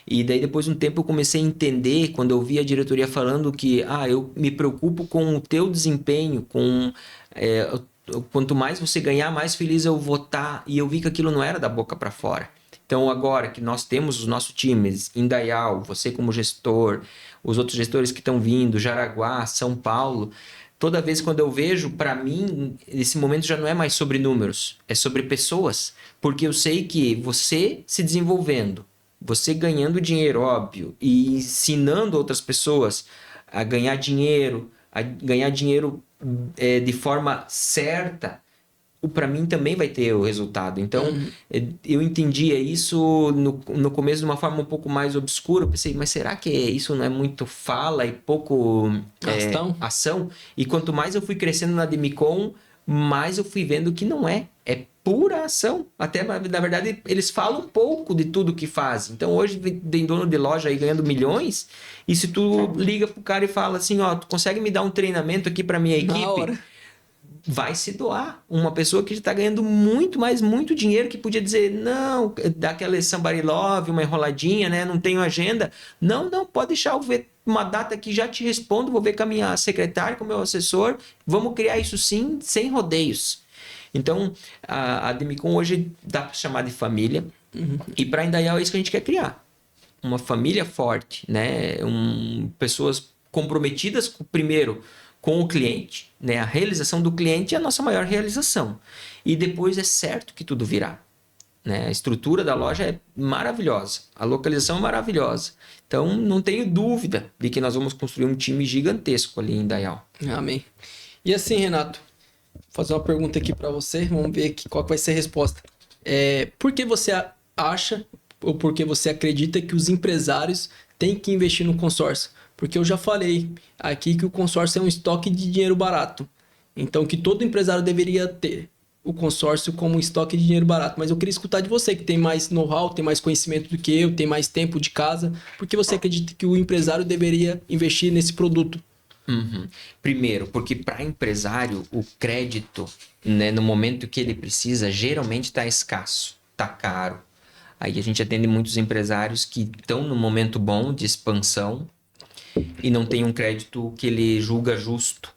E daí, depois de um tempo, eu comecei a entender, quando eu vi a diretoria falando que eu me preocupo com o teu desempenho, quanto mais você ganhar, mais feliz eu vou estar. E eu vi que aquilo não era da boca para fora. Então, agora que nós temos os nossos times, Indaial, você como gestor, os outros gestores que estão vindo, Jaraguá, São Paulo, toda vez quando eu vejo, para mim, esse momento já não é mais sobre números, é sobre pessoas. Porque eu sei que você se desenvolvendo, você ganhando dinheiro, óbvio, e ensinando outras pessoas a ganhar dinheiro de forma certa, para mim também vai ter o resultado. Então, eu entendia isso no começo de uma forma um pouco mais obscura. Eu pensei, mas será que isso não é muito fala e pouco ação? E quanto mais eu fui crescendo na Demicon, mais eu fui vendo que não é. É pura ação. Até, na verdade, eles falam um pouco de tudo que fazem. Então, hoje tem dono de loja aí ganhando milhões, e se tu liga pro cara e fala assim, tu consegue me dar um treinamento aqui para minha equipe? Vai se doar. Uma pessoa que está ganhando muito dinheiro, que podia dizer, não, dá aquela somebody love, uma enroladinha, né? Não tenho agenda. Não, pode deixar eu ver uma data que já te respondo, vou ver com a minha secretária, com o meu assessor, vamos criar isso sim, sem rodeios. Então, a Demicon hoje dá para chamar de família, e para Indaial é isso que a gente quer criar. Uma família forte, né? Pessoas comprometidas, primeiro, com o cliente, né? A realização do cliente é a nossa maior realização. E depois é certo que tudo virá, né? A estrutura da loja é maravilhosa, a localização é maravilhosa. Então, não tenho dúvida de que nós vamos construir um time gigantesco ali em Indaial. Amém. E assim, Renato, vou fazer uma pergunta aqui para você, vamos ver qual vai ser a resposta. Por que você acha ou por que você acredita que os empresários têm que investir no consórcio? Porque eu já falei aqui que o consórcio é um estoque de dinheiro barato. Então, que todo empresário deveria ter o consórcio como um estoque de dinheiro barato. Mas eu queria escutar de você, que tem mais know-how, tem mais conhecimento do que eu, tem mais tempo de casa. Por que você acredita que o empresário deveria investir nesse produto? Primeiro, porque para empresário, o crédito, né, no momento que ele precisa, geralmente está escasso, está caro. Aí a gente atende muitos empresários que estão no momento bom de expansão e não tem um crédito que ele julga justo.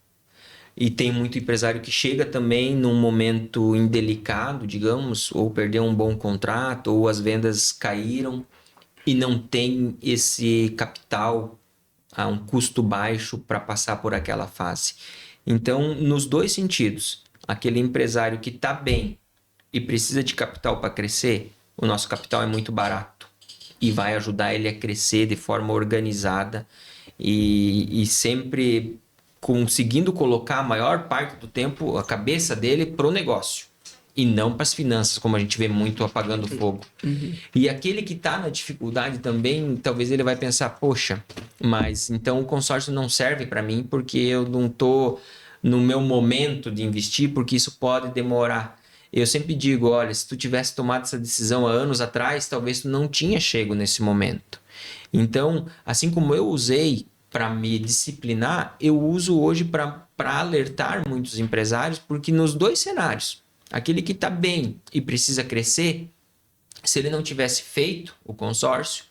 E tem muito empresário que chega também num momento indelicado, digamos, ou perdeu um bom contrato, ou as vendas caíram e não tem esse capital a um custo baixo para passar por aquela fase. Então, nos dois sentidos, aquele empresário que está bem e precisa de capital para crescer, o nosso capital é muito barato e vai ajudar ele a crescer de forma organizada e sempre conseguindo colocar a maior parte do tempo a cabeça dele para o negócio e não para as finanças, como a gente vê muito apagando fogo. E aquele que está na dificuldade também, talvez ele vai pensar, poxa, mas então o consórcio não serve para mim porque eu não estou no meu momento de investir, porque isso pode demorar. Eu sempre digo, olha, se tu tivesse tomado essa decisão há anos atrás, talvez tu não tinha chego nesse momento. Então, assim como eu usei para me disciplinar, eu uso hoje para alertar muitos empresários, porque nos dois cenários, aquele que está bem e precisa crescer, se ele não tivesse feito o consórcio,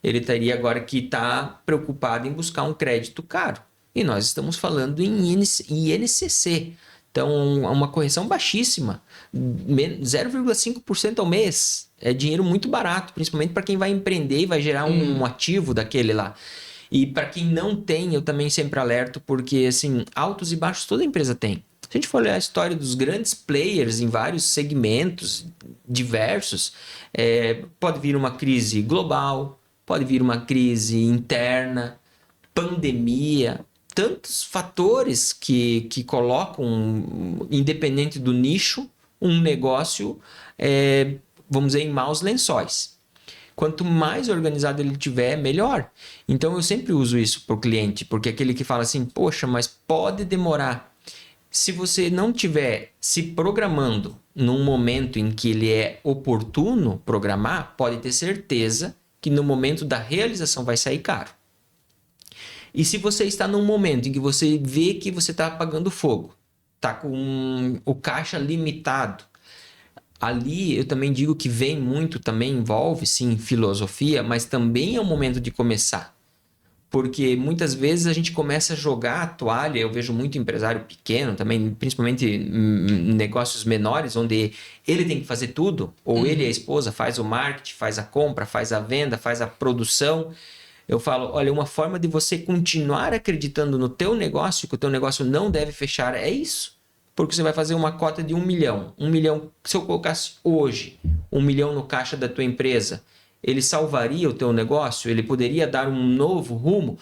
ele teria agora que estar preocupado em buscar um crédito caro. E nós estamos falando em INCC. Então, uma correção baixíssima, 0,5% ao mês. É dinheiro muito barato, principalmente para quem vai empreender e vai gerar um ativo daquele lá. E para quem não tem, eu também sempre alerto, porque assim, altos e baixos toda empresa tem. Se a gente for olhar a história dos grandes players em vários segmentos diversos, pode vir uma crise global, pode vir uma crise interna, pandemia, tantos fatores que colocam, independente do nicho, um negócio, vamos dizer, em maus lençóis. Quanto mais organizado ele tiver, melhor. Então, eu sempre uso isso para o cliente, porque aquele que fala assim, poxa, mas pode demorar. Se você não tiver se programando num momento em que ele é oportuno programar, pode ter certeza que no momento da realização vai sair caro. E se você está num momento em que você vê que você está apagando fogo, está com o caixa limitado, ali eu também digo que vem muito, também envolve sim filosofia, mas também é o momento de começar. Porque muitas vezes a gente começa a jogar a toalha, eu vejo muito empresário pequeno também, principalmente em negócios menores, onde ele tem que fazer tudo, ou ele e a esposa faz o marketing, faz a compra, faz a venda, faz a produção. Eu falo, olha, uma forma de você continuar acreditando no teu negócio, que o teu negócio não deve fechar, é isso. Porque você vai fazer uma cota de 1 milhão. 1 milhão, se eu colocasse hoje 1 milhão no caixa da tua empresa, ele salvaria o teu negócio? Ele poderia dar um novo rumo?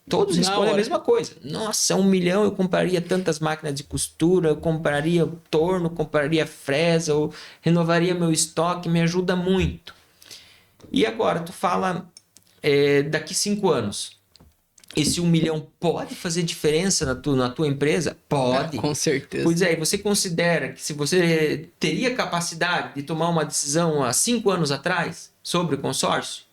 Todos respondem a mesma coisa. Nossa, 1 milhão eu compraria tantas máquinas de costura, eu compraria torno, compraria fresa, eu renovaria meu estoque, me ajuda muito. E agora, tu fala daqui 5 anos. Esse 1 milhão pode fazer diferença na tua empresa? Pode. Com certeza. Pois é, e você considera que se você teria capacidade de tomar uma decisão há 5 anos atrás sobre o consórcio?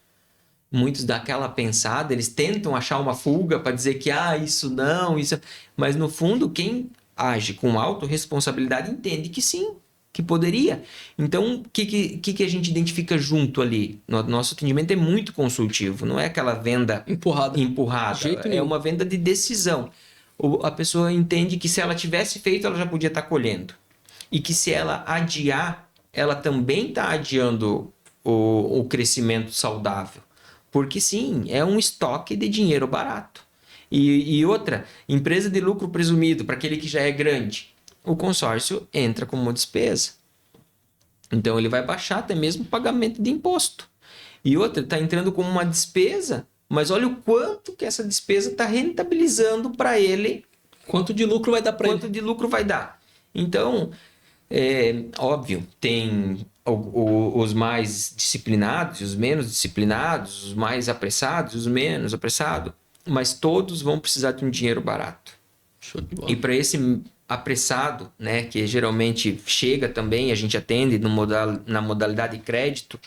Muitos dão aquela pensada, eles tentam achar uma fuga para dizer que isso não, isso... Mas no fundo, quem age com autorresponsabilidade entende que sim, que poderia. Então, o que a gente identifica junto ali? Nosso atendimento é muito consultivo, não é aquela venda empurrada. É uma venda de decisão. A pessoa entende que se ela tivesse feito, ela já podia estar colhendo. E que se ela adiar, ela também está adiando o crescimento saudável. Porque sim, é um estoque de dinheiro barato. E outra, empresa de lucro presumido, para aquele que já é grande. O consórcio entra como uma despesa. Então, ele vai baixar até mesmo o pagamento de imposto. E outra, está entrando como uma despesa, mas olha o quanto que essa despesa está rentabilizando para ele. Quanto de lucro vai dar para ele? Quanto de lucro vai dar. Então, óbvio, tem os mais disciplinados e os menos disciplinados, os mais apressados e os menos apressados, mas todos vão precisar de um dinheiro barato. Show de bola. E para esse apressado, né, que geralmente chega também, a gente atende na modalidade crédito,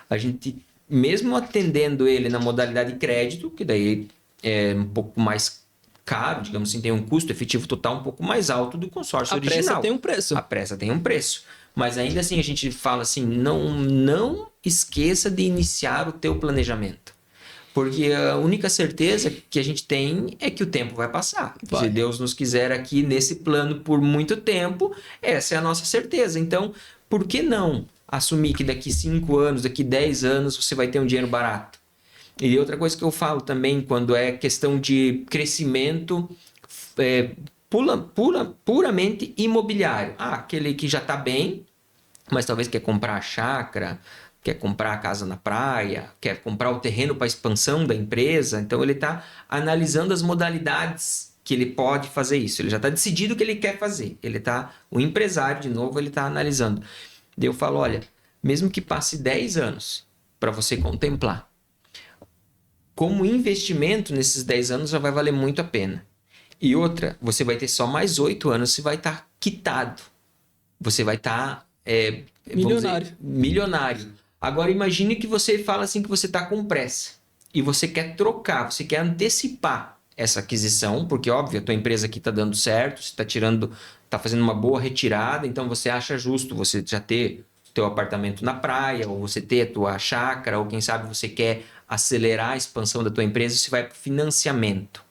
a gente, mesmo atendendo ele na modalidade crédito, que daí é um pouco mais caro, digamos assim, tem um custo efetivo total um pouco mais alto do consórcio original. A pressa tem um preço. A pressa tem um preço. Mas ainda assim a gente fala assim, não esqueça de iniciar o teu planejamento. Porque a única certeza que a gente tem é que o tempo vai passar. Vai. Se Deus nos quiser aqui nesse plano por muito tempo, essa é a nossa certeza. Então, por que não assumir que daqui 5 anos, daqui 10 anos, você vai ter um dinheiro barato? E outra coisa que eu falo também, quando é questão de crescimento puramente imobiliário. Aquele que já está bem, mas talvez quer comprar a chácara, quer comprar a casa na praia, quer comprar o terreno para expansão da empresa. Então, ele está analisando as modalidades que ele pode fazer isso. Ele já está decidido o que ele quer fazer. O empresário, de novo, ele está analisando. E eu falo, olha, mesmo que passe 10 anos para você contemplar, como investimento nesses 10 anos já vai valer muito a pena. E outra, você vai ter só mais 8 anos, você vai estar quitado. Você vai estar... milionário. Agora imagine que você fala assim que você está com pressa e você quer trocar, você quer antecipar essa aquisição, porque óbvio, a tua empresa aqui está dando certo, você está fazendo uma boa retirada, então você acha justo você já ter teu apartamento na praia, ou você ter a tua chácara, ou quem sabe você quer acelerar a expansão da tua empresa, você vai para o financiamento.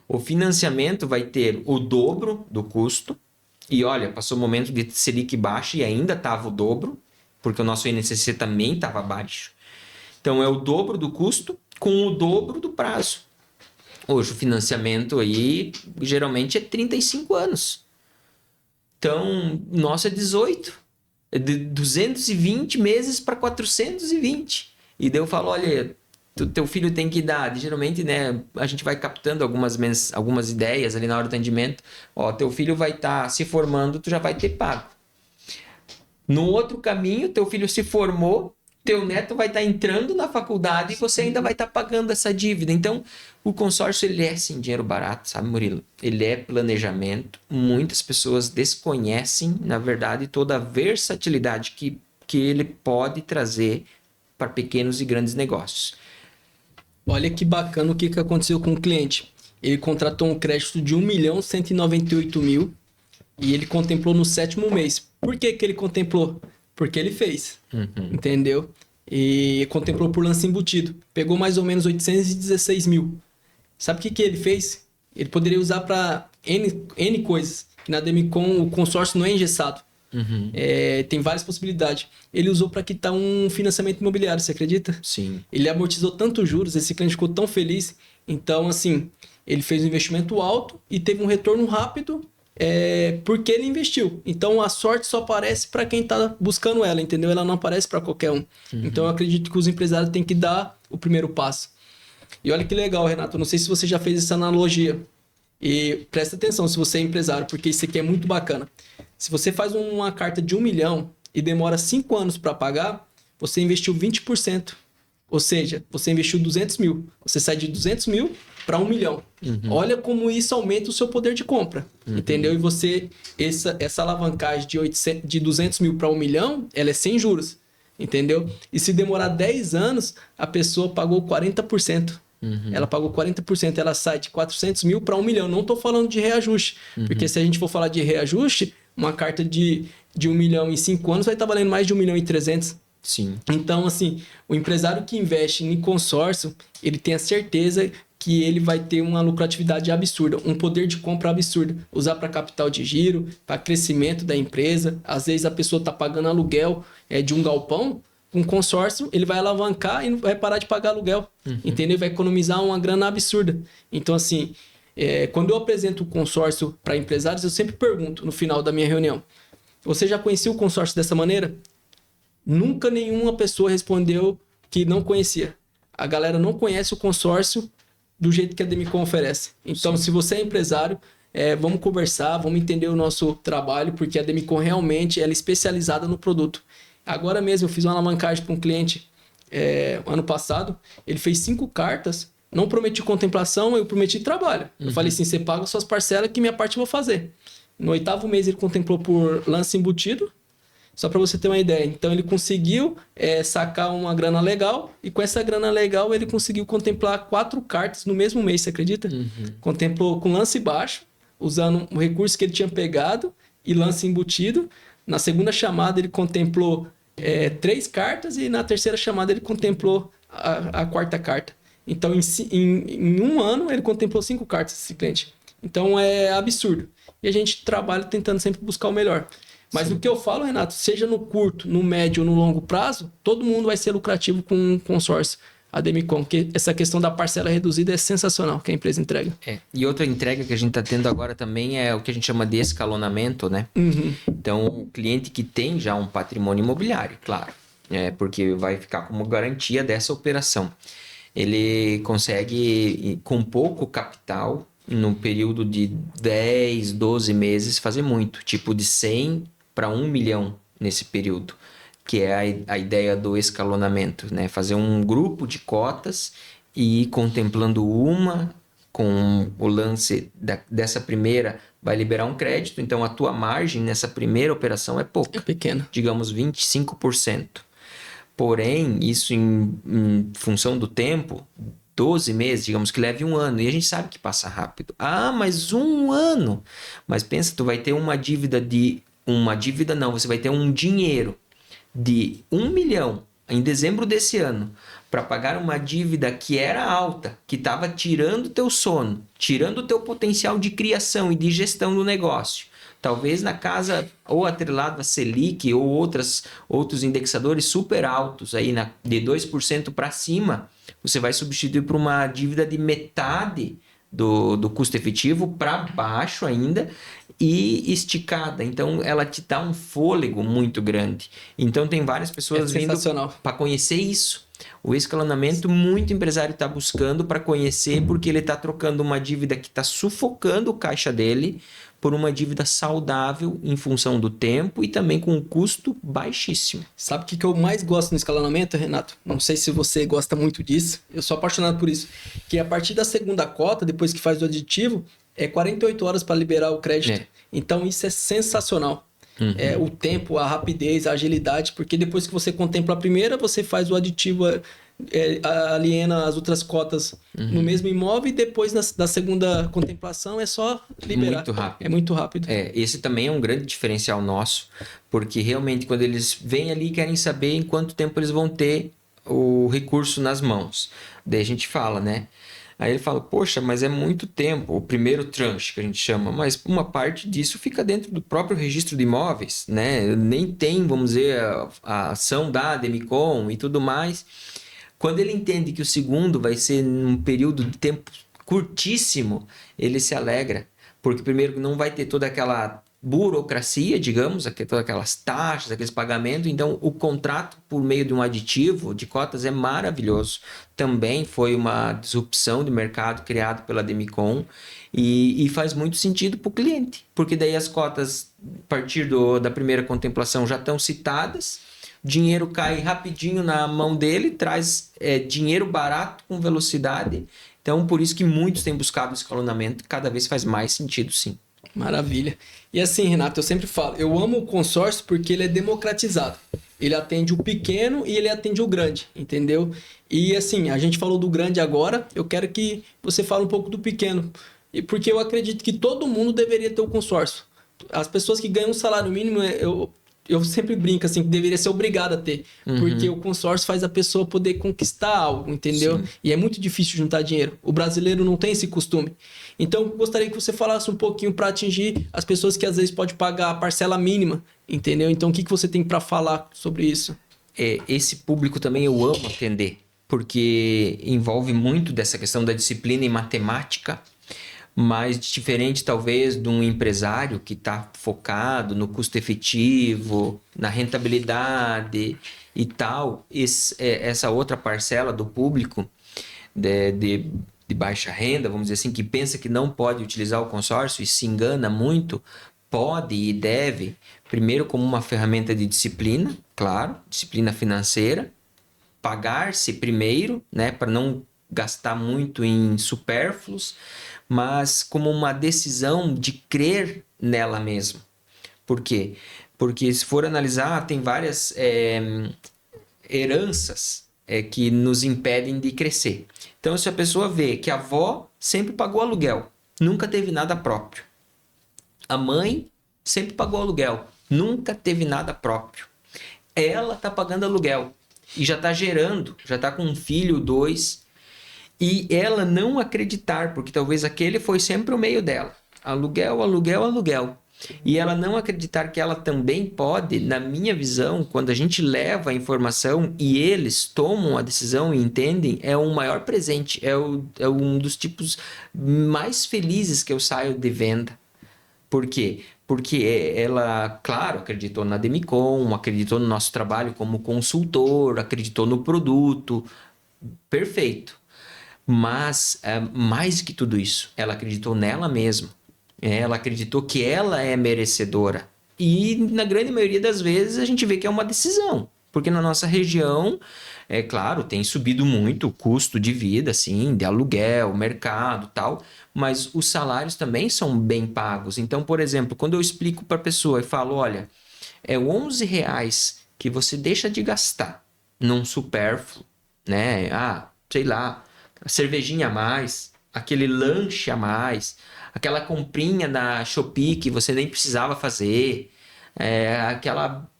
O financiamento vai ter o dobro do custo. E olha, passou um momento de Selic baixa e ainda estava o dobro, porque o nosso INCC também estava baixo. Então é o dobro do custo com o dobro do prazo. Hoje o financiamento aí geralmente é 35 anos. Então, nosso é 18. É de 220 meses para 420. E daí eu falo, olha, teu filho tem que idade? Geralmente, né, a gente vai captando algumas ideias ali na hora do atendimento. Ó, teu filho vai estar se formando, tu já vai ter pago. No outro caminho, teu filho se formou, teu neto vai estar entrando na faculdade e você ainda vai estar pagando essa dívida. Então, o consórcio, ele é sim dinheiro barato, sabe, Murilo? Ele é planejamento. Muitas pessoas desconhecem, na verdade, toda a versatilidade que ele pode trazer para pequenos e grandes negócios. Olha que bacana o que aconteceu com o cliente. Ele contratou um crédito de 1.198.000 e ele contemplou no 7º mês. Por que ele contemplou? Porque ele fez, entendeu? E contemplou por lance embutido. Pegou mais ou menos 816 mil. Sabe o que ele fez? Ele poderia usar para N coisas. Na Demicon o consórcio não é engessado. Tem várias possibilidades. Ele usou para quitar um financiamento imobiliário, você acredita? Sim. Ele amortizou tantos juros, esse cliente ficou tão feliz. Então, assim, ele fez um investimento alto e teve um retorno rápido porque ele investiu. Então, a sorte só aparece para quem está buscando ela, entendeu? Ela não aparece para qualquer um. Então, eu acredito que os empresários têm que dar o primeiro passo. E olha que legal, Renato. Eu não sei se você já fez essa analogia. E presta atenção se você é empresário, porque isso aqui é muito bacana. Se você faz uma carta de 1 milhão e demora 5 anos para pagar, você investiu 20%. Ou seja, você investiu 200 mil. Você sai de 200 mil para 1 milhão. Olha como isso aumenta o seu poder de compra. Entendeu? E você, essa alavancagem de 200 mil para 1 milhão, ela é sem juros. Entendeu? E se demorar 10 anos, a pessoa pagou 40%. Ela pagou 40%, ela sai de 400 mil para 1 milhão. Não estou falando de reajuste, porque se a gente for falar de reajuste, uma carta de 1 milhão em 5 anos vai estar valendo mais de 1 milhão e 300. Sim. Então, assim, o empresário que investe em consórcio, ele tem a certeza que ele vai ter uma lucratividade absurda, um poder de compra absurdo. Usar para capital de giro, para crescimento da empresa. Às vezes a pessoa está pagando aluguel de um galpão. Um consórcio, ele vai alavancar e vai parar de pagar aluguel, entendeu? Vai economizar uma grana absurda. Então, assim, quando eu apresento o consórcio para empresários, eu sempre pergunto no final da minha reunião, você já conhecia o consórcio dessa maneira? Nunca nenhuma pessoa respondeu que não conhecia. A galera não conhece o consórcio do jeito que a Demicon oferece. Então, se você é empresário, vamos conversar, vamos entender o nosso trabalho, porque a Demicon realmente ela é especializada no produto. Agora mesmo eu fiz uma alavancagem para um cliente ano passado. Ele fez 5 cartas. Não prometi contemplação, eu prometi trabalho. Eu falei assim, você paga suas parcelas que minha parte eu vou fazer. No 8º mês ele contemplou por lance embutido. Só para você ter uma ideia. Então ele conseguiu sacar uma grana legal. E com essa grana legal ele conseguiu contemplar 4 cartas no mesmo mês, você acredita? Contemplou com lance baixo, usando o recurso que ele tinha pegado e lance embutido. Na segunda chamada ele contemplou 3 cartas e na terceira chamada ele contemplou a 4ª carta. Então em um ano ele contemplou 5 cartas esse cliente. Então é absurdo. E a gente trabalha tentando sempre buscar o melhor. Mas o que eu falo, Renato, seja no curto, no médio ou no longo prazo, todo mundo vai ser lucrativo com um consórcio Ademicon, porque essa questão da parcela reduzida é sensacional que a empresa entrega. E outra entrega que a gente está tendo agora também é o que a gente chama de escalonamento, né? Então, o cliente que tem já um patrimônio imobiliário, claro, porque vai ficar como garantia dessa operação. Ele consegue, com pouco capital, no período de 10, 12 meses, fazer muito, tipo de 100 para 1 milhão nesse período, que é a ideia do escalonamento, né? Fazer um grupo de cotas e ir contemplando uma, com o lance dessa primeira, vai liberar um crédito, então a tua margem nessa primeira operação é pouca. É pequena. Digamos 25%. Porém, isso em função do tempo, 12 meses, digamos que leve 1 ano. E a gente sabe que passa rápido. Ah, mas 1 ano. Mas pensa, tu vai ter uma dívida de... Uma dívida não, você vai ter um dinheiro de 1 milhão em dezembro desse ano para pagar uma dívida que era alta, que estava tirando o teu sono, tirando o teu potencial de criação e de gestão do negócio. Talvez na casa ou atrelado a Selic ou outros indexadores super altos, aí de 2% para cima, você vai substituir por uma dívida de metade do custo efetivo para baixo ainda e esticada. Então, ela te dá um fôlego muito grande. Então, tem várias pessoas vindo para conhecer isso. O escalonamento, muito empresário está buscando para conhecer, porque ele está trocando uma dívida que está sufocando o caixa dele por uma dívida saudável em função do tempo e também com um custo baixíssimo. Sabe o que eu mais gosto no escalonamento, Renato? Não sei se você gosta muito disso. Eu sou apaixonado por isso. Que a partir da segunda cota, depois que faz o aditivo, é 48 horas para liberar o crédito. Então isso é sensacional. O tempo, a rapidez, a agilidade, porque depois que você contempla a primeira, você faz o aditivo, aliena as outras cotas no mesmo imóvel e depois da segunda contemplação é só liberar. Muito rápido. É muito rápido. Esse também é um grande diferencial nosso, porque realmente quando eles vêm ali querem saber em quanto tempo eles vão ter o recurso nas mãos. Daí a gente fala, né? Aí ele fala, poxa, mas é muito tempo, o primeiro tranche que a gente chama, mas uma parte disso fica dentro do próprio registro de imóveis, né? Nem tem, vamos dizer, a ação da Ademicon e tudo mais. Quando ele entende que o segundo vai ser num período de tempo curtíssimo, ele se alegra, porque primeiro não vai ter toda aquela burocracia, digamos, todas aquelas taxas, aqueles pagamentos. Então, o contrato por meio de um aditivo de cotas é maravilhoso. Também foi uma disrupção de mercado criado pela Ademicon e faz muito sentido para o cliente, porque daí as cotas, a partir da primeira contemplação, já estão citadas, dinheiro cai rapidinho na mão dele, traz dinheiro barato com velocidade. Então, por isso que muitos têm buscado o escalonamento, cada vez faz mais sentido, sim. Maravilha. E assim, Renato, eu sempre falo, eu amo o consórcio porque ele é democratizado. Ele atende o pequeno e ele atende o grande, entendeu? E assim, a gente falou do grande agora, eu quero que você fale um pouco do pequeno. E porque eu acredito que todo mundo deveria ter o consórcio. As pessoas que ganham um salário mínimo, eu sempre brinco assim, que deveria ser obrigado a ter. Porque o consórcio faz a pessoa poder conquistar algo, entendeu? Sim. E é muito difícil juntar dinheiro. O brasileiro não tem esse costume. Então, eu gostaria que você falasse um pouquinho para atingir as pessoas que às vezes podem pagar a parcela mínima, entendeu? Então, o que você tem para falar sobre isso? Esse público também eu amo atender, porque envolve muito dessa questão da disciplina em matemática, mas diferente talvez de um empresário que está focado no custo efetivo, na rentabilidade e tal. Essa outra parcela do público de baixa renda, vamos dizer assim, que pensa que não pode utilizar o consórcio e se engana muito, pode e deve, primeiro como uma ferramenta de disciplina, claro, disciplina financeira, pagar-se primeiro, né, para não gastar muito em supérfluos, mas como uma decisão de crer nela mesma. Por quê? Porque se for analisar, tem várias heranças que nos impedem de crescer. Então, se a pessoa vê que a avó sempre pagou aluguel, nunca teve nada próprio. A mãe sempre pagou aluguel, nunca teve nada próprio. Ela está pagando aluguel e já está gerando, já está com um filho, 2, e ela não acreditar, porque talvez aquele foi sempre o meio dela. Aluguel, aluguel, aluguel. E ela não acreditar que ela também pode, na minha visão, quando a gente leva a informação e eles tomam a decisão e entendem, é o maior presente, é um dos tipos mais felizes que eu saio de venda. Por quê? Porque ela, claro, acreditou na Demicon, acreditou no nosso trabalho como consultor, acreditou no produto, perfeito. Mas, mais que tudo isso, ela acreditou nela mesma. Ela acreditou que ela é merecedora. E, na grande maioria das vezes, a gente vê que é uma decisão. Porque na nossa região, é claro, tem subido muito o custo de vida, assim, de aluguel, mercado, tal, mas os salários também são bem pagos. Então, por exemplo, quando eu explico para a pessoa e falo, olha, é R$11 que você deixa de gastar num supérfluo, né? Sei lá, a cervejinha a mais, aquele lanche a mais, aquela comprinha na Shopee que você nem precisava fazer, aquela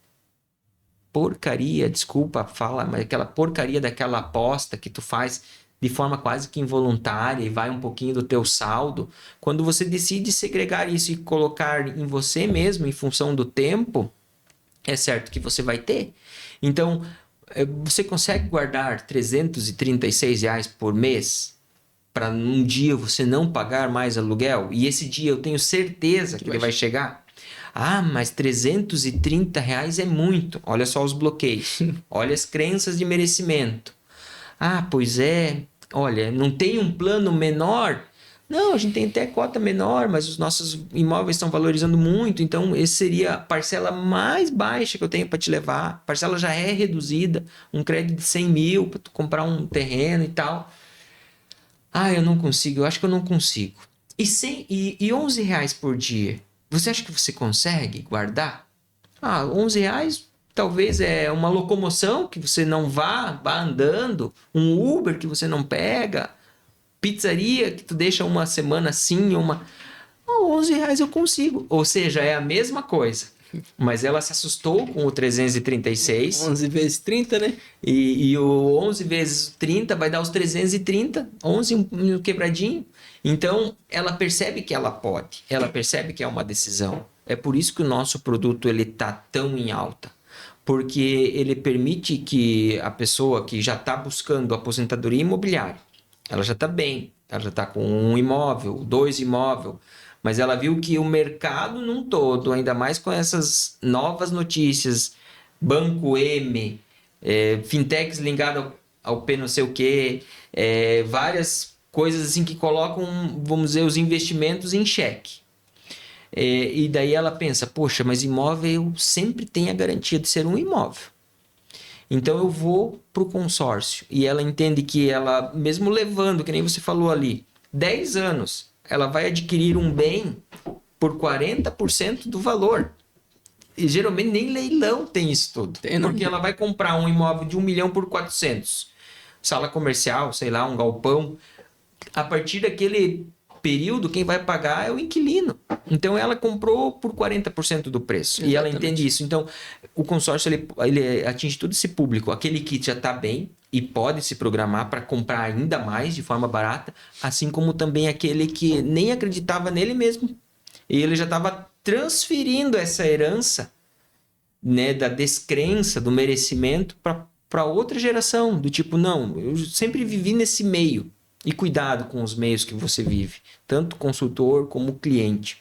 porcaria, desculpa a fala, mas aquela porcaria daquela aposta que tu faz de forma quase que involuntária e vai um pouquinho do teu saldo. Quando você decide segregar isso e colocar em você mesmo, em função do tempo, é certo que você vai ter. Então, você consegue guardar R$336 por mês para um dia você não pagar mais aluguel? E esse dia eu tenho certeza que ele vai chegar? Mas R$330 é muito. Olha só os bloqueios. Olha as crenças de merecimento. Pois é. Olha, não tem um plano menor? Não, a gente tem até cota menor, mas os nossos imóveis estão valorizando muito. Então, esse seria a parcela mais baixa que eu tenho para te levar. A parcela já é reduzida. Um crédito de 100 mil para tu comprar um terreno e tal. Eu não consigo. Eu acho que eu não consigo. E R$11 por dia? Você acha que você consegue guardar? R$11 talvez é uma locomoção que você não vá andando, um Uber que você não pega, pizzaria que tu deixa uma semana assim, R$11 eu consigo. Ou seja, é a mesma coisa. Mas ela se assustou com o 336. 11 vezes 30, né? E o 11 vezes 30 vai dar os 330, 11 um quebradinho. Então, ela percebe que ela pode, ela percebe que é uma decisão. É por isso que o nosso produto está tão em alta. Porque ele permite que a pessoa que já está buscando aposentadoria imobiliária, ela já está bem, ela já está com um imóvel, 2 imóveis, mas ela viu que o mercado num todo, ainda mais com essas novas notícias, Banco M, fintechs ligadas ao P não sei o quê, várias coisas assim que colocam, vamos dizer, os investimentos em xeque. E daí ela pensa, poxa, mas imóvel sempre tem a garantia de ser um imóvel. Então eu vou para o consórcio. E ela entende que ela, mesmo levando, que nem você falou ali, 10 anos, ela vai adquirir um bem por 40% do valor. E geralmente nem leilão tem isso tudo. Porque ela vai comprar um imóvel de 1 milhão por 400. Sala comercial, sei lá, um galpão. A partir daquele período, quem vai pagar é o inquilino. Então, ela comprou por 40% do preço. Exatamente. E ela entende isso. Então, o consórcio ele atinge todo esse público. Aquele que já está bem e pode se programar para comprar ainda mais de forma barata, assim como também aquele que nem acreditava nele mesmo. E ele já estava transferindo essa herança, né, da descrença, do merecimento para outra geração. Do tipo, não, eu sempre vivi nesse meio. E cuidado com os meios que você vive, tanto consultor como cliente.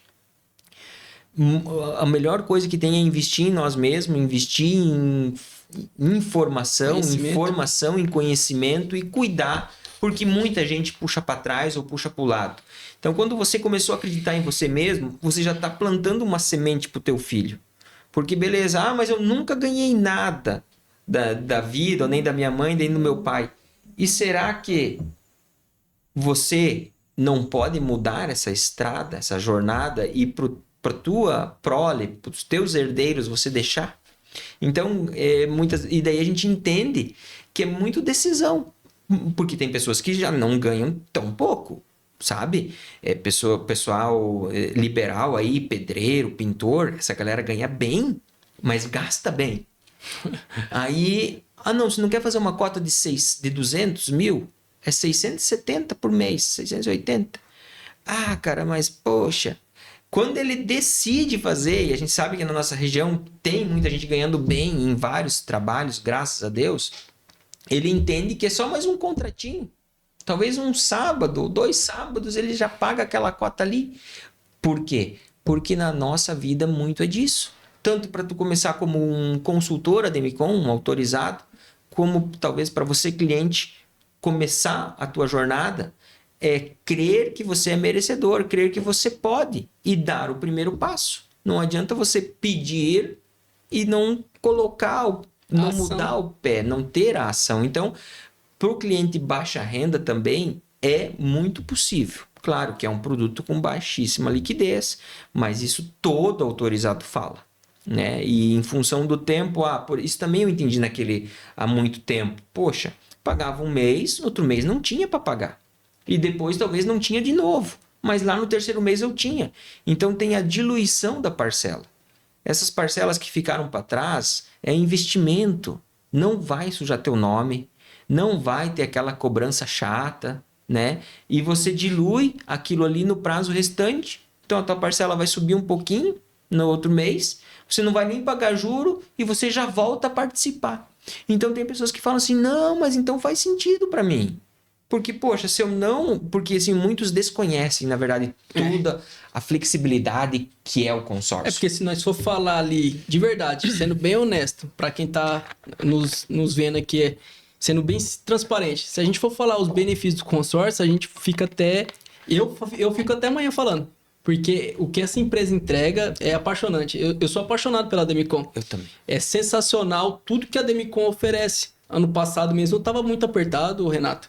A melhor coisa que tem é investir em nós mesmos, investir em informação, em conhecimento e cuidar Porque muita gente puxa para trás ou puxa para o lado. Então, quando você começou a acreditar em você mesmo, você já está plantando uma semente para o teu filho. Porque, beleza, mas eu nunca ganhei nada da vida, ou nem da minha mãe, nem do meu pai. E será que você não pode mudar essa estrada, essa jornada, e para tua prole, para os teus herdeiros, você deixar? Então, e daí a gente entende que é muito decisão. Porque tem pessoas que já não ganham tão pouco, sabe? Pessoal liberal aí, pedreiro, pintor, essa galera ganha bem, mas gasta bem. Aí, não, você não quer fazer uma cota de 200 mil? É 670 por mês, 680. Cara, mas poxa, quando ele decide fazer, e a gente sabe que na nossa região tem muita gente ganhando bem em vários trabalhos, graças a Deus, ele entende que é só mais um contratinho. Talvez um sábado, 2 sábados, ele já paga aquela cota ali. Por quê? Porque na nossa vida muito é disso. Tanto para tu começar como um consultor Ademicon, um autorizado, como talvez para você, cliente, começar a tua jornada, é crer que você é merecedor, crer que você pode e dar o primeiro passo. Não adianta você pedir e não colocar, não mudar o pé, não ter a ação. Então, para o cliente baixa renda também é muito possível. Claro que é um produto com baixíssima liquidez, mas isso todo autorizado fala, né? E em função do tempo, isso também eu entendi há muito tempo. Poxa, pagava um mês, no outro mês não tinha para pagar. E depois talvez não tinha de novo, mas lá no terceiro mês eu tinha. Então tem a diluição da parcela. Essas parcelas que ficaram para trás é investimento. Não vai sujar teu nome, não vai ter aquela cobrança chata, né? E você dilui aquilo ali no prazo restante. Então a tua parcela vai subir um pouquinho no outro mês, você não vai nem pagar juro e você já volta a participar. Então tem pessoas que falam assim, não, mas então faz sentido para mim. Porque, poxa, se eu não... Porque, assim, muitos desconhecem, na verdade, toda a flexibilidade que é o consórcio. Porque se nós for falar ali, de verdade, sendo bem honesto, para quem tá nos vendo aqui, sendo bem transparente, se a gente for falar os benefícios do consórcio, a gente fica até... Eu fico até amanhã falando. Porque o que essa empresa entrega é apaixonante. Eu sou apaixonado pela Ademicon. Eu também. É sensacional tudo que a Ademicon oferece. Ano passado mesmo eu estava muito apertado, Renato.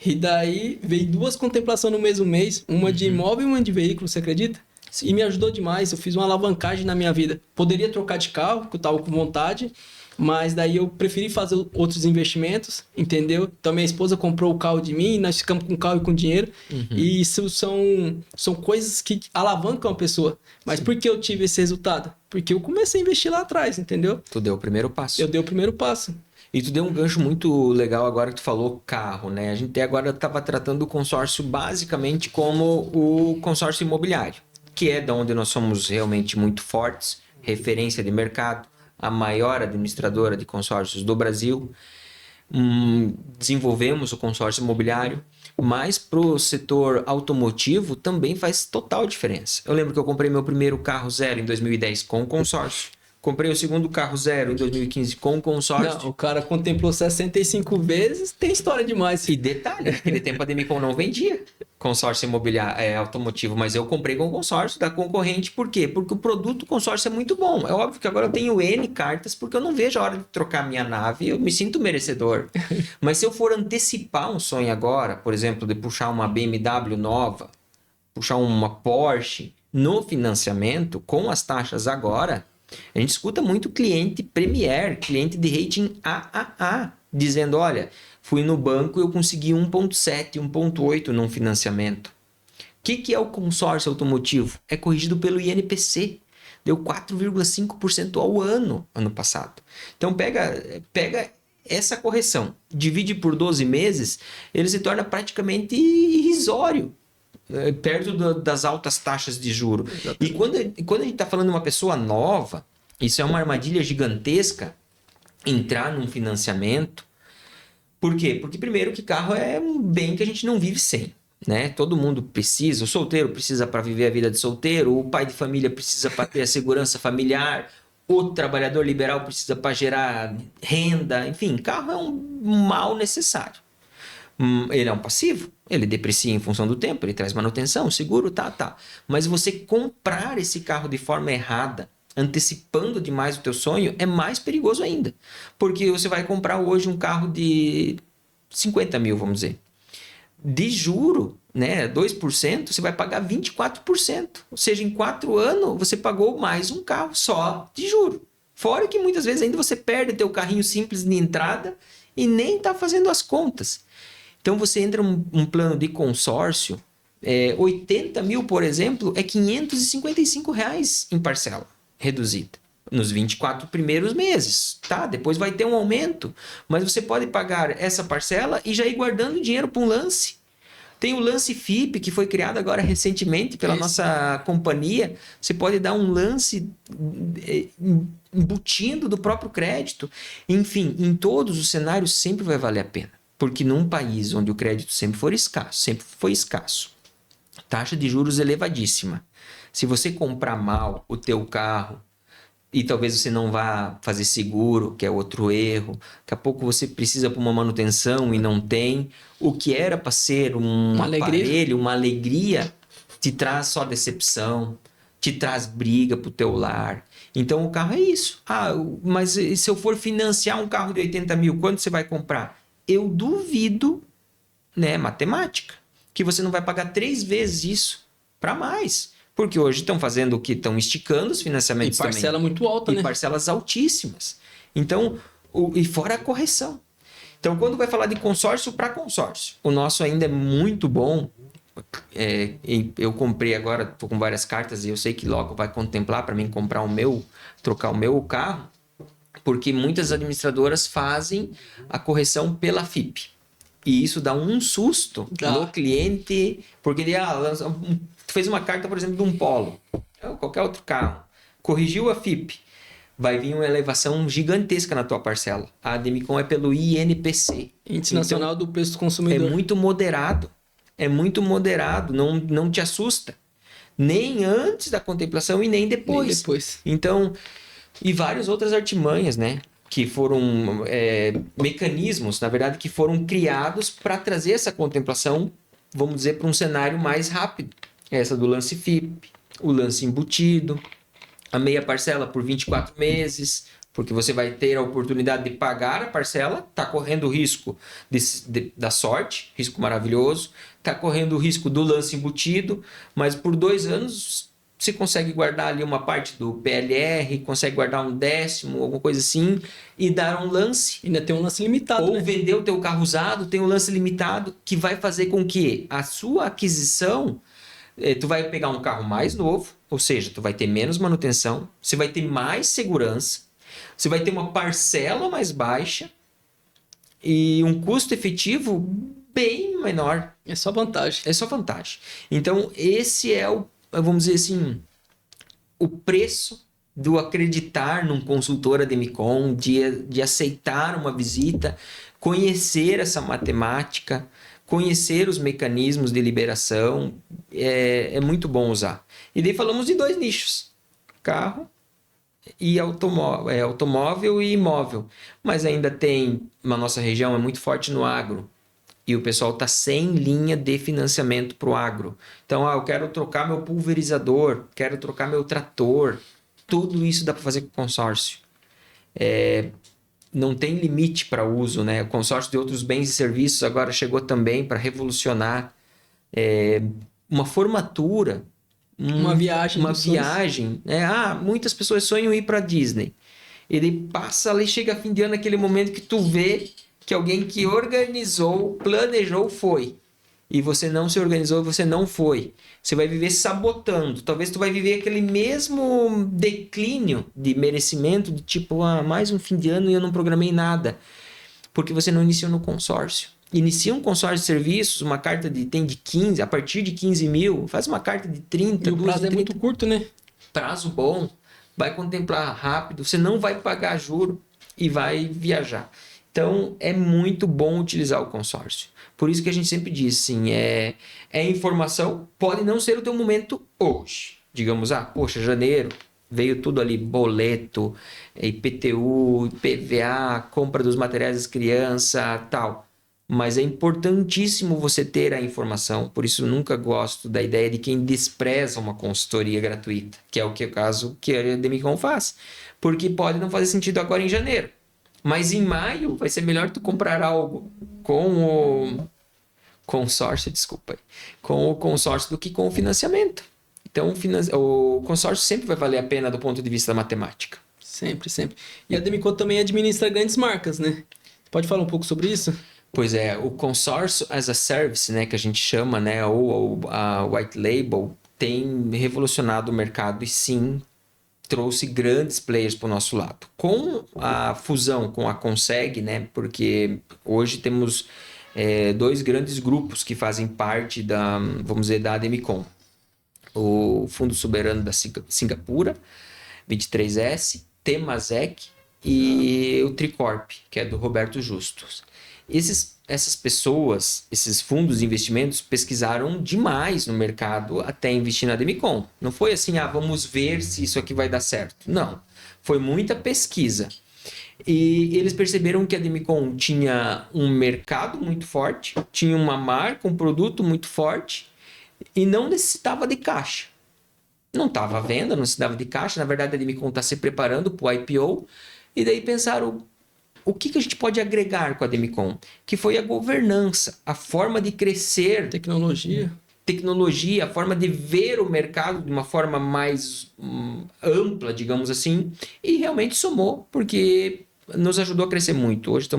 E daí veio 2 contemplações no mesmo mês, uma de imóvel e uma de veículo, você acredita? Sim. E me ajudou demais, eu fiz uma alavancagem na minha vida. Poderia trocar de carro, que eu estava com vontade, mas daí eu preferi fazer outros investimentos, entendeu? Então minha esposa comprou o carro de mim, nós ficamos com o carro e com dinheiro. E isso são coisas que alavancam a pessoa. Mas por que eu tive esse resultado? Porque eu comecei a investir lá atrás, entendeu? Tu deu o primeiro passo. Eu dei o primeiro passo. E tu deu um gancho muito legal agora que tu falou carro, né? A gente agora estava tratando o consórcio basicamente como o consórcio imobiliário, que é de onde nós somos realmente muito fortes, referência de mercado, a maior administradora de consórcios do Brasil. Desenvolvemos o consórcio imobiliário, mas para o setor automotivo também faz total diferença. Eu lembro que eu comprei meu primeiro carro zero em 2010 com consórcio. Comprei o segundo carro zero em 2015 com consórcio. Não, o cara contemplou 65 vezes, tem história demais. E detalhe, naquele tempo a Ademicon não vendia consórcio imobiliário automotivo, mas eu comprei com consórcio da concorrente. Por quê? Porque o produto consórcio é muito bom. É óbvio que agora eu tenho N cartas, porque eu não vejo a hora de trocar minha nave, eu me sinto merecedor. Mas se eu for antecipar um sonho agora, por exemplo, de puxar uma BMW nova, puxar uma Porsche no financiamento, com as taxas agora... A gente escuta muito cliente Premier, cliente de rating AAA, dizendo, olha, fui no banco e eu consegui 1.7, 1.8 num financiamento. O que é o consórcio automotivo? É corrigido pelo INPC. Deu 4,5% ao ano passado. Então pega essa correção, divide por 12 meses, ele se torna praticamente irrisório. Perto das altas taxas de juro. Exatamente. E quando a gente está falando de uma pessoa nova, isso é uma armadilha gigantesca, entrar num financiamento. Por quê? Porque primeiro que carro é um bem que a gente não vive sem, né? Todo mundo precisa, o solteiro precisa para viver a vida de solteiro, o pai de família precisa para ter a segurança familiar, o trabalhador liberal precisa para gerar renda, enfim, carro é um mal necessário. Ele é um passivo, ele deprecia em função do tempo, ele traz manutenção, seguro, tá. Mas você comprar esse carro de forma errada, antecipando demais o teu sonho, é mais perigoso ainda. Porque você vai comprar hoje um carro de 50 mil, vamos dizer. De juro, né, 2%, você vai pagar 24%. Ou seja, em 4 anos, você pagou mais um carro só de juro. Fora que muitas vezes ainda você perde teu carrinho simples de entrada e nem está fazendo as contas. Então, você entra um plano de consórcio, 80 mil, por exemplo, é R$555 em parcela reduzida. Nos 24 primeiros meses, tá? Depois vai ter um aumento, mas você pode pagar essa parcela e já ir guardando dinheiro para um lance. Tem o lance FIP, que foi criado agora recentemente pela nossa companhia. Você pode dar um lance embutindo do próprio crédito. Enfim, em todos os cenários sempre vai valer a pena. Porque num país onde o crédito sempre foi escasso, taxa de juros elevadíssima. Se você comprar mal o teu carro, e talvez você não vá fazer seguro, que é outro erro. Daqui a pouco você precisa para uma manutenção e não tem. O que era para ser um aparelho, uma alegria, te traz só decepção, te traz briga para o teu lar. Então o carro é isso. Mas se eu for financiar um carro de 80 mil, quanto você vai comprar? Eu duvido, né, matemática, que você não vai pagar 3 vezes isso para mais. Porque hoje estão fazendo o que? Estão esticando os financiamentos também. E parcela muito alta, né? E parcelas altíssimas. Então, e fora a correção. Então, quando vai falar de consórcio para consórcio, o nosso ainda é muito bom. Eu comprei agora, estou com várias cartas e eu sei que logo vai contemplar para mim trocar o meu carro, porque muitas administradoras fazem a correção pela FIP. E isso dá um susto no cliente, porque ele fez uma carta, por exemplo, de um Polo, ou qualquer outro carro, corrigiu a FIP, vai vir uma elevação gigantesca na tua parcela. A Demicon é pelo INPC. Índice Nacional do Preço do Consumidor. É muito moderado, não te assusta. Nem antes da contemplação e nem depois. Então, e várias outras artimanhas, né? Que foram mecanismos, na verdade, que foram criados para trazer essa contemplação, vamos dizer, para um cenário mais rápido. Essa do lance FIP, o lance embutido, a meia parcela por 24 meses, porque você vai ter a oportunidade de pagar a parcela, está correndo o risco da sorte, risco maravilhoso, está correndo o risco do lance embutido, mas por 2 anos você consegue guardar ali uma parte do PLR, consegue guardar um 10º, alguma coisa assim, e dar um lance. Ainda tem um lance limitado, ou vender o teu carro usado, tem um lance limitado, que vai fazer com que a sua aquisição, tu vai pegar um carro mais novo, ou seja, tu vai ter menos manutenção, você vai ter mais segurança, você vai ter uma parcela mais baixa e um custo efetivo bem menor. É só vantagem. Então, esse é vamos dizer assim, o preço do acreditar num consultor Demicon, de aceitar uma visita, conhecer essa matemática, conhecer os mecanismos de liberação, é muito bom usar. E daí falamos de 2 nichos, carro e automóvel e imóvel. Mas ainda tem, na nossa região, é muito forte no agro. E o pessoal está sem linha de financiamento para o agro. Então, eu quero trocar meu pulverizador, quero trocar meu trator. Tudo isso dá para fazer com consórcio. Não tem limite para uso, né? O consórcio de outros bens e serviços agora chegou também para revolucionar uma formatura, uma viagem. Muitas pessoas sonham ir para a Disney. Ele passa ali, chega a fim de ano, aquele momento que tu vê que alguém que organizou, planejou, foi. E você não se organizou, você não foi. Você vai viver sabotando. Talvez tu vai viver aquele mesmo declínio de merecimento, de tipo, mais um fim de ano e eu não programei nada. Porque você não iniciou no consórcio. Inicia um consórcio de serviços, uma carta tem de 15, a partir de 15 mil, faz uma carta de 30. E o prazo é muito curto, né? Prazo bom, vai contemplar rápido, você não vai pagar juro e vai viajar. Então, é muito bom utilizar o consórcio. Por isso que a gente sempre diz, assim, informação, pode não ser o teu momento hoje. Digamos, janeiro, veio tudo ali, boleto, IPTU, IPVA, compra dos materiais das crianças, tal. Mas é importantíssimo você ter a informação. Por isso, eu nunca gosto da ideia de quem despreza uma consultoria gratuita, que é o caso que a Demicon faz. Porque pode não fazer sentido agora em janeiro. Mas em maio vai ser melhor tu comprar algo com o consórcio, desculpa aí, com o consórcio do que com o financiamento. Então, o consórcio sempre vai valer a pena do ponto de vista da matemática. Sempre, sempre. E a Demicon também administra grandes marcas, né? Pode falar um pouco sobre isso? Pois é, o consórcio as a service, né, que a gente chama, né, ou a white label, tem revolucionado o mercado e sim trouxe grandes players para o nosso lado. Com a fusão com a Conseg, né, porque hoje temos dois grandes grupos que fazem parte da, vamos dizer, da Ademicon. O Fundo Soberano da Singapura, 23S, Temasek e o Tricorp, que é do Roberto Justus. Essas pessoas, esses fundos de investimentos, pesquisaram demais no mercado até investir na Demicon. Não foi assim, vamos ver se isso aqui vai dar certo. Não. Foi muita pesquisa. E eles perceberam que a Demicon tinha um mercado muito forte, tinha uma marca, um produto muito forte e não necessitava de caixa. Não estava à venda, não necessitava de caixa. Na verdade, a Demicon está se preparando para o IPO. E daí pensaram, o que a gente pode agregar com a Demicon? Que foi a governança, a forma de crescer. Tecnologia, a forma de ver o mercado de uma forma mais ampla, digamos assim. E realmente somou, porque nos ajudou a crescer muito. Hoje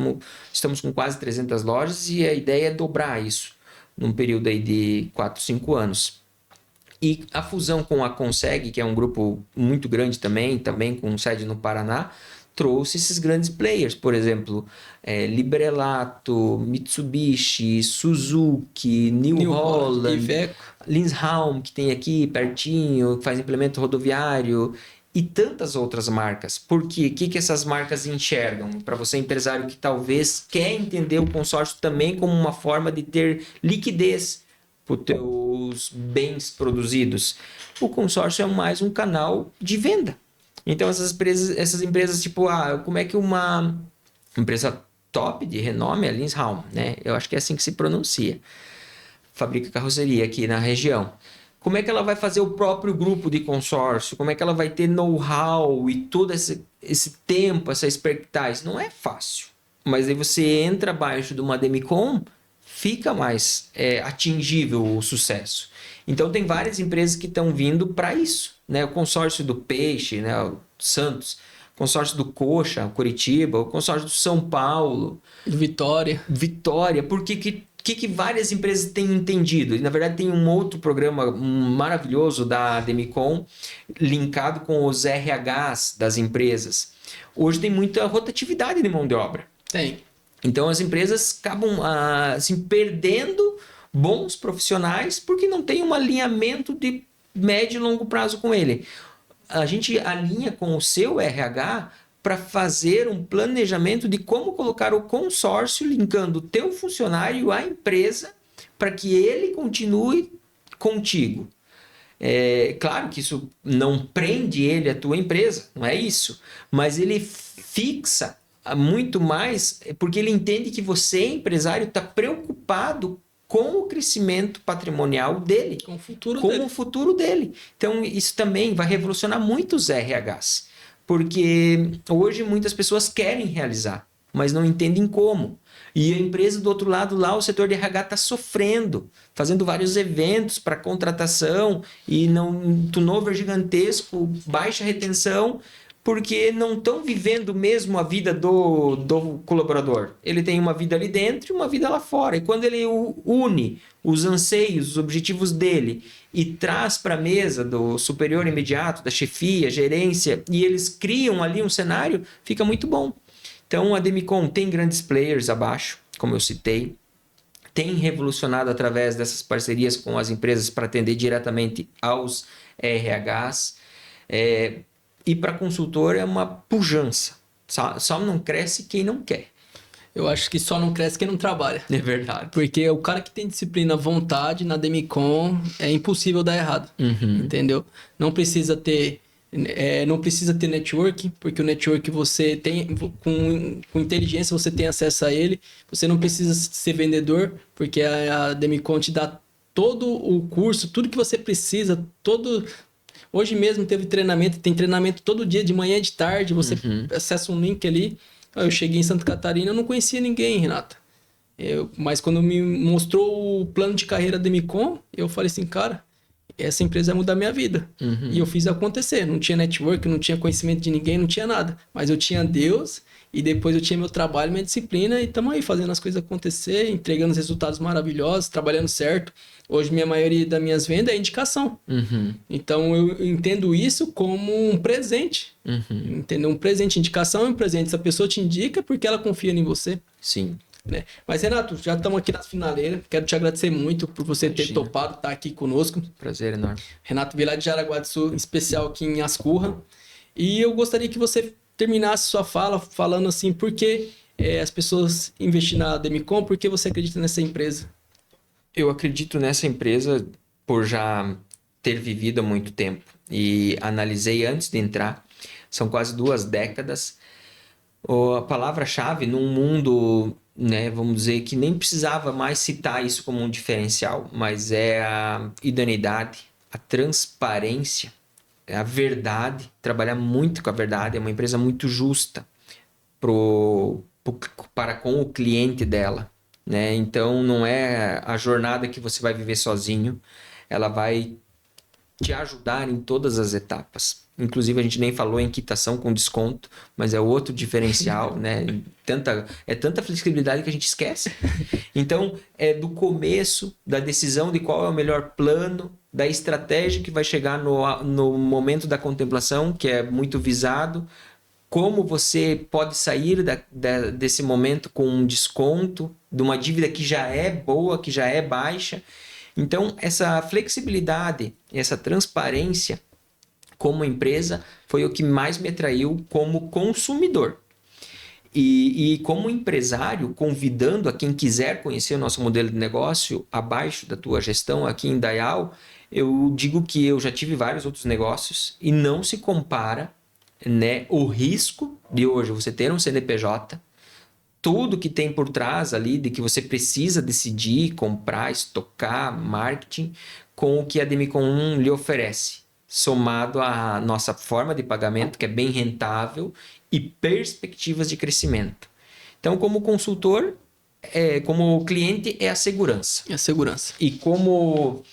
estamos com quase 300 lojas e a ideia é dobrar isso num período aí de 4, 5 anos. E a fusão com a Conseg, que é um grupo muito grande também com sede no Paraná, trouxe esses grandes players, por exemplo, Librelato, Mitsubishi, Suzuki, New Holland, Linsholm, que tem aqui pertinho, que faz implemento rodoviário, e tantas outras marcas. Por quê? O que essas marcas enxergam? Para você, empresário que talvez quer entender o consórcio também como uma forma de ter liquidez para os teus bens produzidos. O consórcio é mais um canal de venda. Então, essas empresas tipo, como é que uma empresa top de renome, a Linsholm, né? Eu acho que é assim que se pronuncia. Fabrica carroceria aqui na região. Como é que ela vai fazer o próprio grupo de consórcio? Como é que ela vai ter know-how e todo esse tempo, essa expertise? Não é fácil. Mas aí você entra abaixo de uma Demicon, fica mais atingível o sucesso. Então, tem várias empresas que estão vindo para isso, né? O consórcio do Peixe, né? O Santos, o consórcio do Coxa, o Curitiba, o consórcio do São Paulo. Vitória. Por que várias empresas têm entendido? E, na verdade, tem um outro programa maravilhoso da Demicon, linkado com os RHs das empresas. Hoje tem muita rotatividade de mão de obra. Tem. Então, as empresas acabam assim, perdendo bons profissionais porque não tem um alinhamento de médio e longo prazo com ele. A gente alinha com o seu RH para fazer um planejamento de como colocar o consórcio linkando o teu funcionário à empresa para que ele continue contigo. Claro que isso não prende ele à tua empresa, não é isso, mas ele fixa muito mais porque ele entende que você, empresário, está preocupado com o crescimento patrimonial dele, com o futuro dele. Então, isso também vai revolucionar muito os RHs, porque hoje muitas pessoas querem realizar, mas não entendem como. E a empresa do outro lado lá, o setor de RH está sofrendo, fazendo vários eventos para contratação e um turnover gigantesco, baixa retenção, porque não estão vivendo mesmo a vida do colaborador. Ele tem uma vida ali dentro e uma vida lá fora. E quando ele une os anseios, os objetivos dele e traz para a mesa do superior imediato, da chefia, gerência, e eles criam ali um cenário, fica muito bom. Então, a Demicon tem grandes players abaixo, como eu citei, tem revolucionado através dessas parcerias com as empresas para atender diretamente aos RHs. E para consultor é uma pujança. Só não cresce quem não quer. Eu acho que só não cresce quem não trabalha. É verdade. Porque o cara que tem disciplina, vontade na Demicon, é impossível dar errado. Uhum. Entendeu? Não precisa ter Não precisa ter network, porque o network você tem, com inteligência você tem acesso a ele. Você não precisa ser vendedor, porque a Demicon te dá todo o curso, tudo que você precisa, Hoje mesmo teve treinamento, tem treinamento todo dia, de manhã e de tarde, você acessa um link ali. Eu cheguei em Santa Catarina, eu não conhecia ninguém, Renata. Mas quando me mostrou o plano de carreira da Demicon, eu falei assim, cara, essa empresa vai mudar minha vida. E eu fiz acontecer. Não tinha network, não tinha conhecimento de ninguém, não tinha nada. Mas eu tinha Deus e depois eu tinha meu trabalho, minha disciplina e estamos aí fazendo as coisas acontecer, entregando os resultados maravilhosos, trabalhando certo. Hoje, minha maioria das minhas vendas é indicação. Então, eu entendo isso como um presente. Entendeu? Um presente. Indicação é um presente. Se a pessoa te indica, é porque ela confia em você. Sim. Né? Mas, Renato, já estamos aqui na finaleira. Quero te agradecer muito por você ter topado estar aqui conosco. Prazer enorme. Renato veio lá de Jaraguá do Sul, em especial aqui em Ascurra. E eu gostaria que você terminasse sua fala falando assim, por que as pessoas investem na Demicon, por que você acredita nessa empresa? Eu acredito nessa empresa por já ter vivido há muito tempo e analisei antes de entrar, são quase 2 décadas. A palavra-chave num mundo, né, vamos dizer que nem precisava mais citar isso como um diferencial, mas é a idoneidade, a transparência, a verdade, trabalhar muito com a verdade, é uma empresa muito justa para com o cliente dela. Né? Então, não é a jornada que você vai viver sozinho, ela vai te ajudar em todas as etapas. Inclusive, a gente nem falou em quitação com desconto, mas é outro diferencial, né? Tanta flexibilidade que a gente esquece. Então, é do começo, da decisão de qual é o melhor plano, da estratégia que vai chegar no momento da contemplação, que é muito visado, como você pode sair desse momento com um desconto de uma dívida que já é boa, que já é baixa. Então, essa flexibilidade, essa transparência como empresa foi o que mais me atraiu como consumidor. E como empresário, convidando a quem quiser conhecer o nosso modelo de negócio abaixo da tua gestão aqui em Dayal, eu digo que eu já tive vários outros negócios e não se compara, né, o risco de hoje você ter um CNPJ, tudo que tem por trás ali de que você precisa decidir, comprar, estocar, marketing, com o que a Demicon lhe oferece, somado à nossa forma de pagamento, que é bem rentável, e perspectivas de crescimento. Então, como consultor, como cliente, é a segurança. É a segurança. E como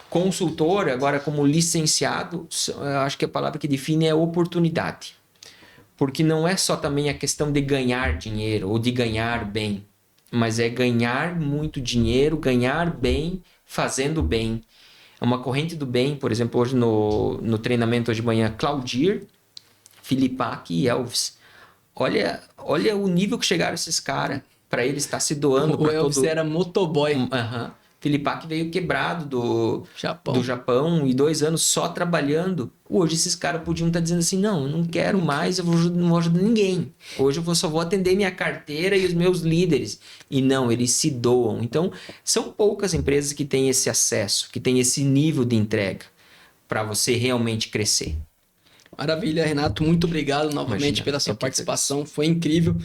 consultor, agora como licenciado, eu acho que a palavra que define é oportunidade. Porque não é só também a questão de ganhar dinheiro ou de ganhar bem, mas é ganhar muito dinheiro, ganhar bem, fazendo bem. É uma corrente do bem, por exemplo, hoje no treinamento hoje de manhã, Claudir, Filipac e Elvis. Olha o nível que chegaram esses caras para eles estar se doando. O Elvis era motoboy. Filipac veio quebrado do Japão e 2 anos só trabalhando. Hoje esses caras podiam estar dizendo assim, não, eu não quero mais, eu não vou ajudar ninguém. Hoje eu só vou atender minha carteira e os meus líderes. E não, eles se doam. Então, são poucas empresas que têm esse acesso, que têm esse nível de entrega para você realmente crescer. Maravilha, Renato, muito obrigado novamente pela sua participação, foi incrível.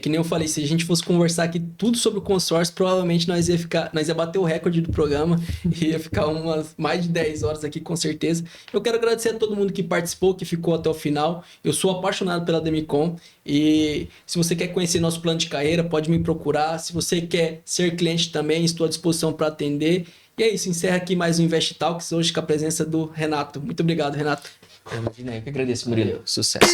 Que nem eu falei, se a gente fosse conversar aqui tudo sobre o consórcio, provavelmente nós ia bater o recorde do programa, ia ficar mais de 10 horas aqui com certeza. Eu quero agradecer a todo mundo que participou, que ficou até o final. Eu sou apaixonado pela Demicon e se você quer conhecer nosso plano de carreira, pode me procurar. Se você quer ser cliente também, estou à disposição para atender. E é isso, encerra aqui mais um Invest Talks, hoje com a presença do Renato. Muito obrigado, Renato. Imagina, eu que agradeço, Murilo. Sucesso.